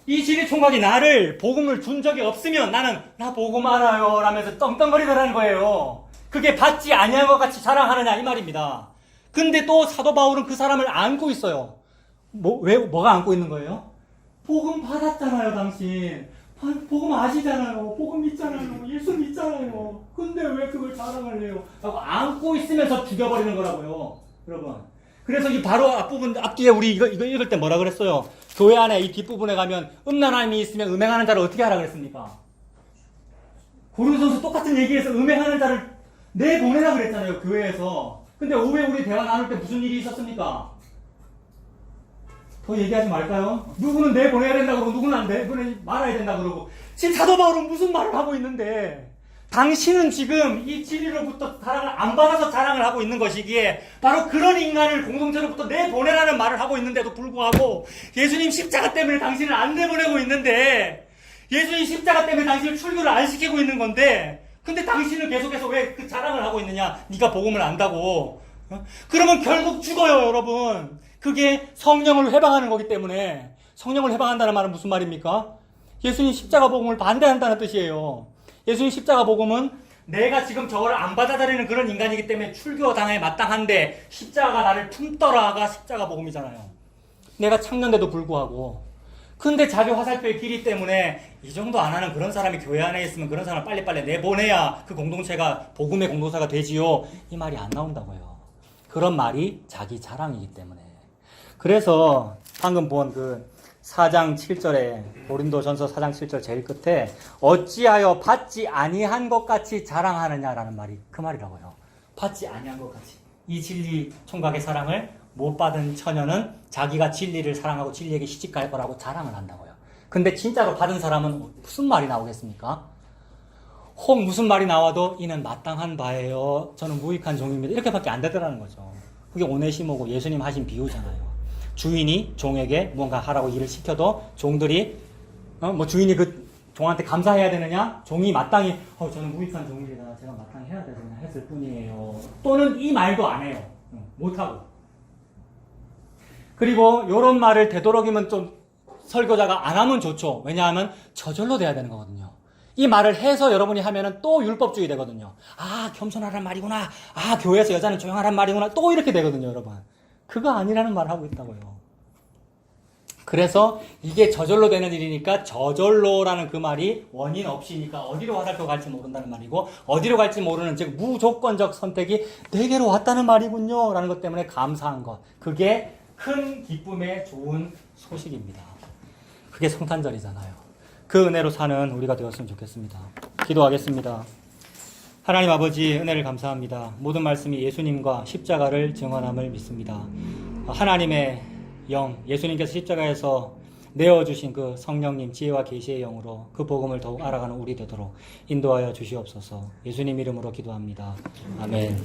이 진리 총각이 나를 복음을 준 적이 없으면 나는 나 복음 알아요 라면서 떵떵거리더라는 거예요. 그게 받지 아니한 것 같이 자랑하느냐 이 말입니다. 근데 또 사도 바울은 그 사람을 안고 있어요. 뭐가 안고 있는 거예요? 복음 받았잖아요 당신. 복음 아시잖아요. 복음 믿잖아요. 예수 믿잖아요. 근데 왜 그걸 자랑을 해요? 라고 안고 있으면서 죽여버리는 거라고요. 여러분. 그래서 이 바로 앞뒤에 우리 이거 읽을 때 뭐라 그랬어요? 교회 안에 이 뒷부분에 가면 음란함이 있으면 음행하는 자를 어떻게 하라 그랬습니까? 고린도전서 똑같은 얘기에서 음행하는 자를 내보내라 그랬잖아요. 교회에서. 근데 왜 우리 대화 나눌 때 무슨 일이 있었습니까? 더 얘기하지 말까요? 누구는 내보내야 된다 그러고 누구는 안 내보내지 말아야 된다 그러고. 지금 사도 바울은 무슨 말을 하고 있는데, 당신은 지금 이 진리로부터 사랑을 안 받아서 자랑을 하고 있는 것이기에 바로 그런 인간을 공동체로부터 내보내라는 말을 하고 있는데도 불구하고 예수님 십자가 때문에 당신을 안 내보내고 있는데, 예수님 십자가 때문에 당신을 출교를 안 시키고 있는 건데, 근데 당신은 계속해서 왜 그 자랑을 하고 있느냐? 네가 복음을 안다고 그러면 결국 죽어요, 여러분. 그게 성령을 회방하는 거기 때문에. 성령을 회방한다는 말은 무슨 말입니까? 예수님 십자가 복음을 반대한다는 뜻이에요. 예수님 십자가 복음은 내가 지금 저걸 안 받아들이는 그런 인간이기 때문에 출교 당에 마땅한데 십자가가 나를 품더라가 십자가 복음이잖아요. 내가 창년대도 불구하고. 근데 자기 화살표의 길이 때문에 이 정도 안 하는 그런 사람이 교회 안에 있으면 그런 사람을 빨리빨리 내보내야 그 공동체가 복음의 공동체가 되지요. 이 말이 안 나온다고요. 그런 말이 자기 자랑이기 때문에. 그래서 방금 본 그 4장 7절에 고린도전서 4장 7절 제일 끝에 어찌하여 받지 아니한 것 같이 자랑하느냐라는 말이 그 말이라고요. 받지 아니한 것 같이. 이 진리 총각의 사랑을 못 받은 처녀는 자기가 진리를 사랑하고 진리에게 시집갈 거라고 자랑을 한다고요. 근데 진짜로 받은 사람은 무슨 말이 나오겠습니까? 혹 무슨 말이 나와도 이는 마땅한 바예요. 저는 무익한 종입니다. 이렇게밖에 안 되더라는 거죠. 그게 오네시모고 예수님 하신 비유잖아요. 주인이 종에게 뭔가 하라고 일을 시켜도 종들이 주인이 그 종한테 감사해야 되느냐? 종이 마땅히 저는 무익한 종입니다. 제가 마땅히 해야 되느냐 했을 뿐이에요. 또는 이 말도 안 해요. 못하고. 그리고 이런 말을 되도록이면 좀 설교자가 안 하면 좋죠. 왜냐하면 저절로 돼야 되는 거거든요. 이 말을 해서 여러분이 하면은 또 율법주의 되거든요. 아, 겸손하란 말이구나. 아, 교회에서 여자는 조용하란 말이구나. 또 이렇게 되거든요, 여러분. 그거 아니라는 말을 하고 있다고요. 그래서 이게 저절로 되는 일이니까 저절로라는 그 말이 원인 없이니까 어디로 화살표 갈지 모른다는 말이고 어디로 갈지 모르는 즉 무조건적 선택이 내게로 왔다는 말이군요 라는 것 때문에 감사한 것. 그게 큰 기쁨의 좋은 소식입니다. 그게 성탄절이잖아요. 그 은혜로 사는 우리가 되었으면 좋겠습니다. 기도하겠습니다. 하나님 아버지 은혜를 감사합니다. 모든 말씀이 예수님과 십자가를 증언함을 믿습니다. 하나님의 영, 예수님께서 십자가에서 내어주신 그 성령님 지혜와 계시의 영으로 그 복음을 더욱 알아가는 우리 되도록 인도하여 주시옵소서. 예수님 이름으로 기도합니다. 아멘.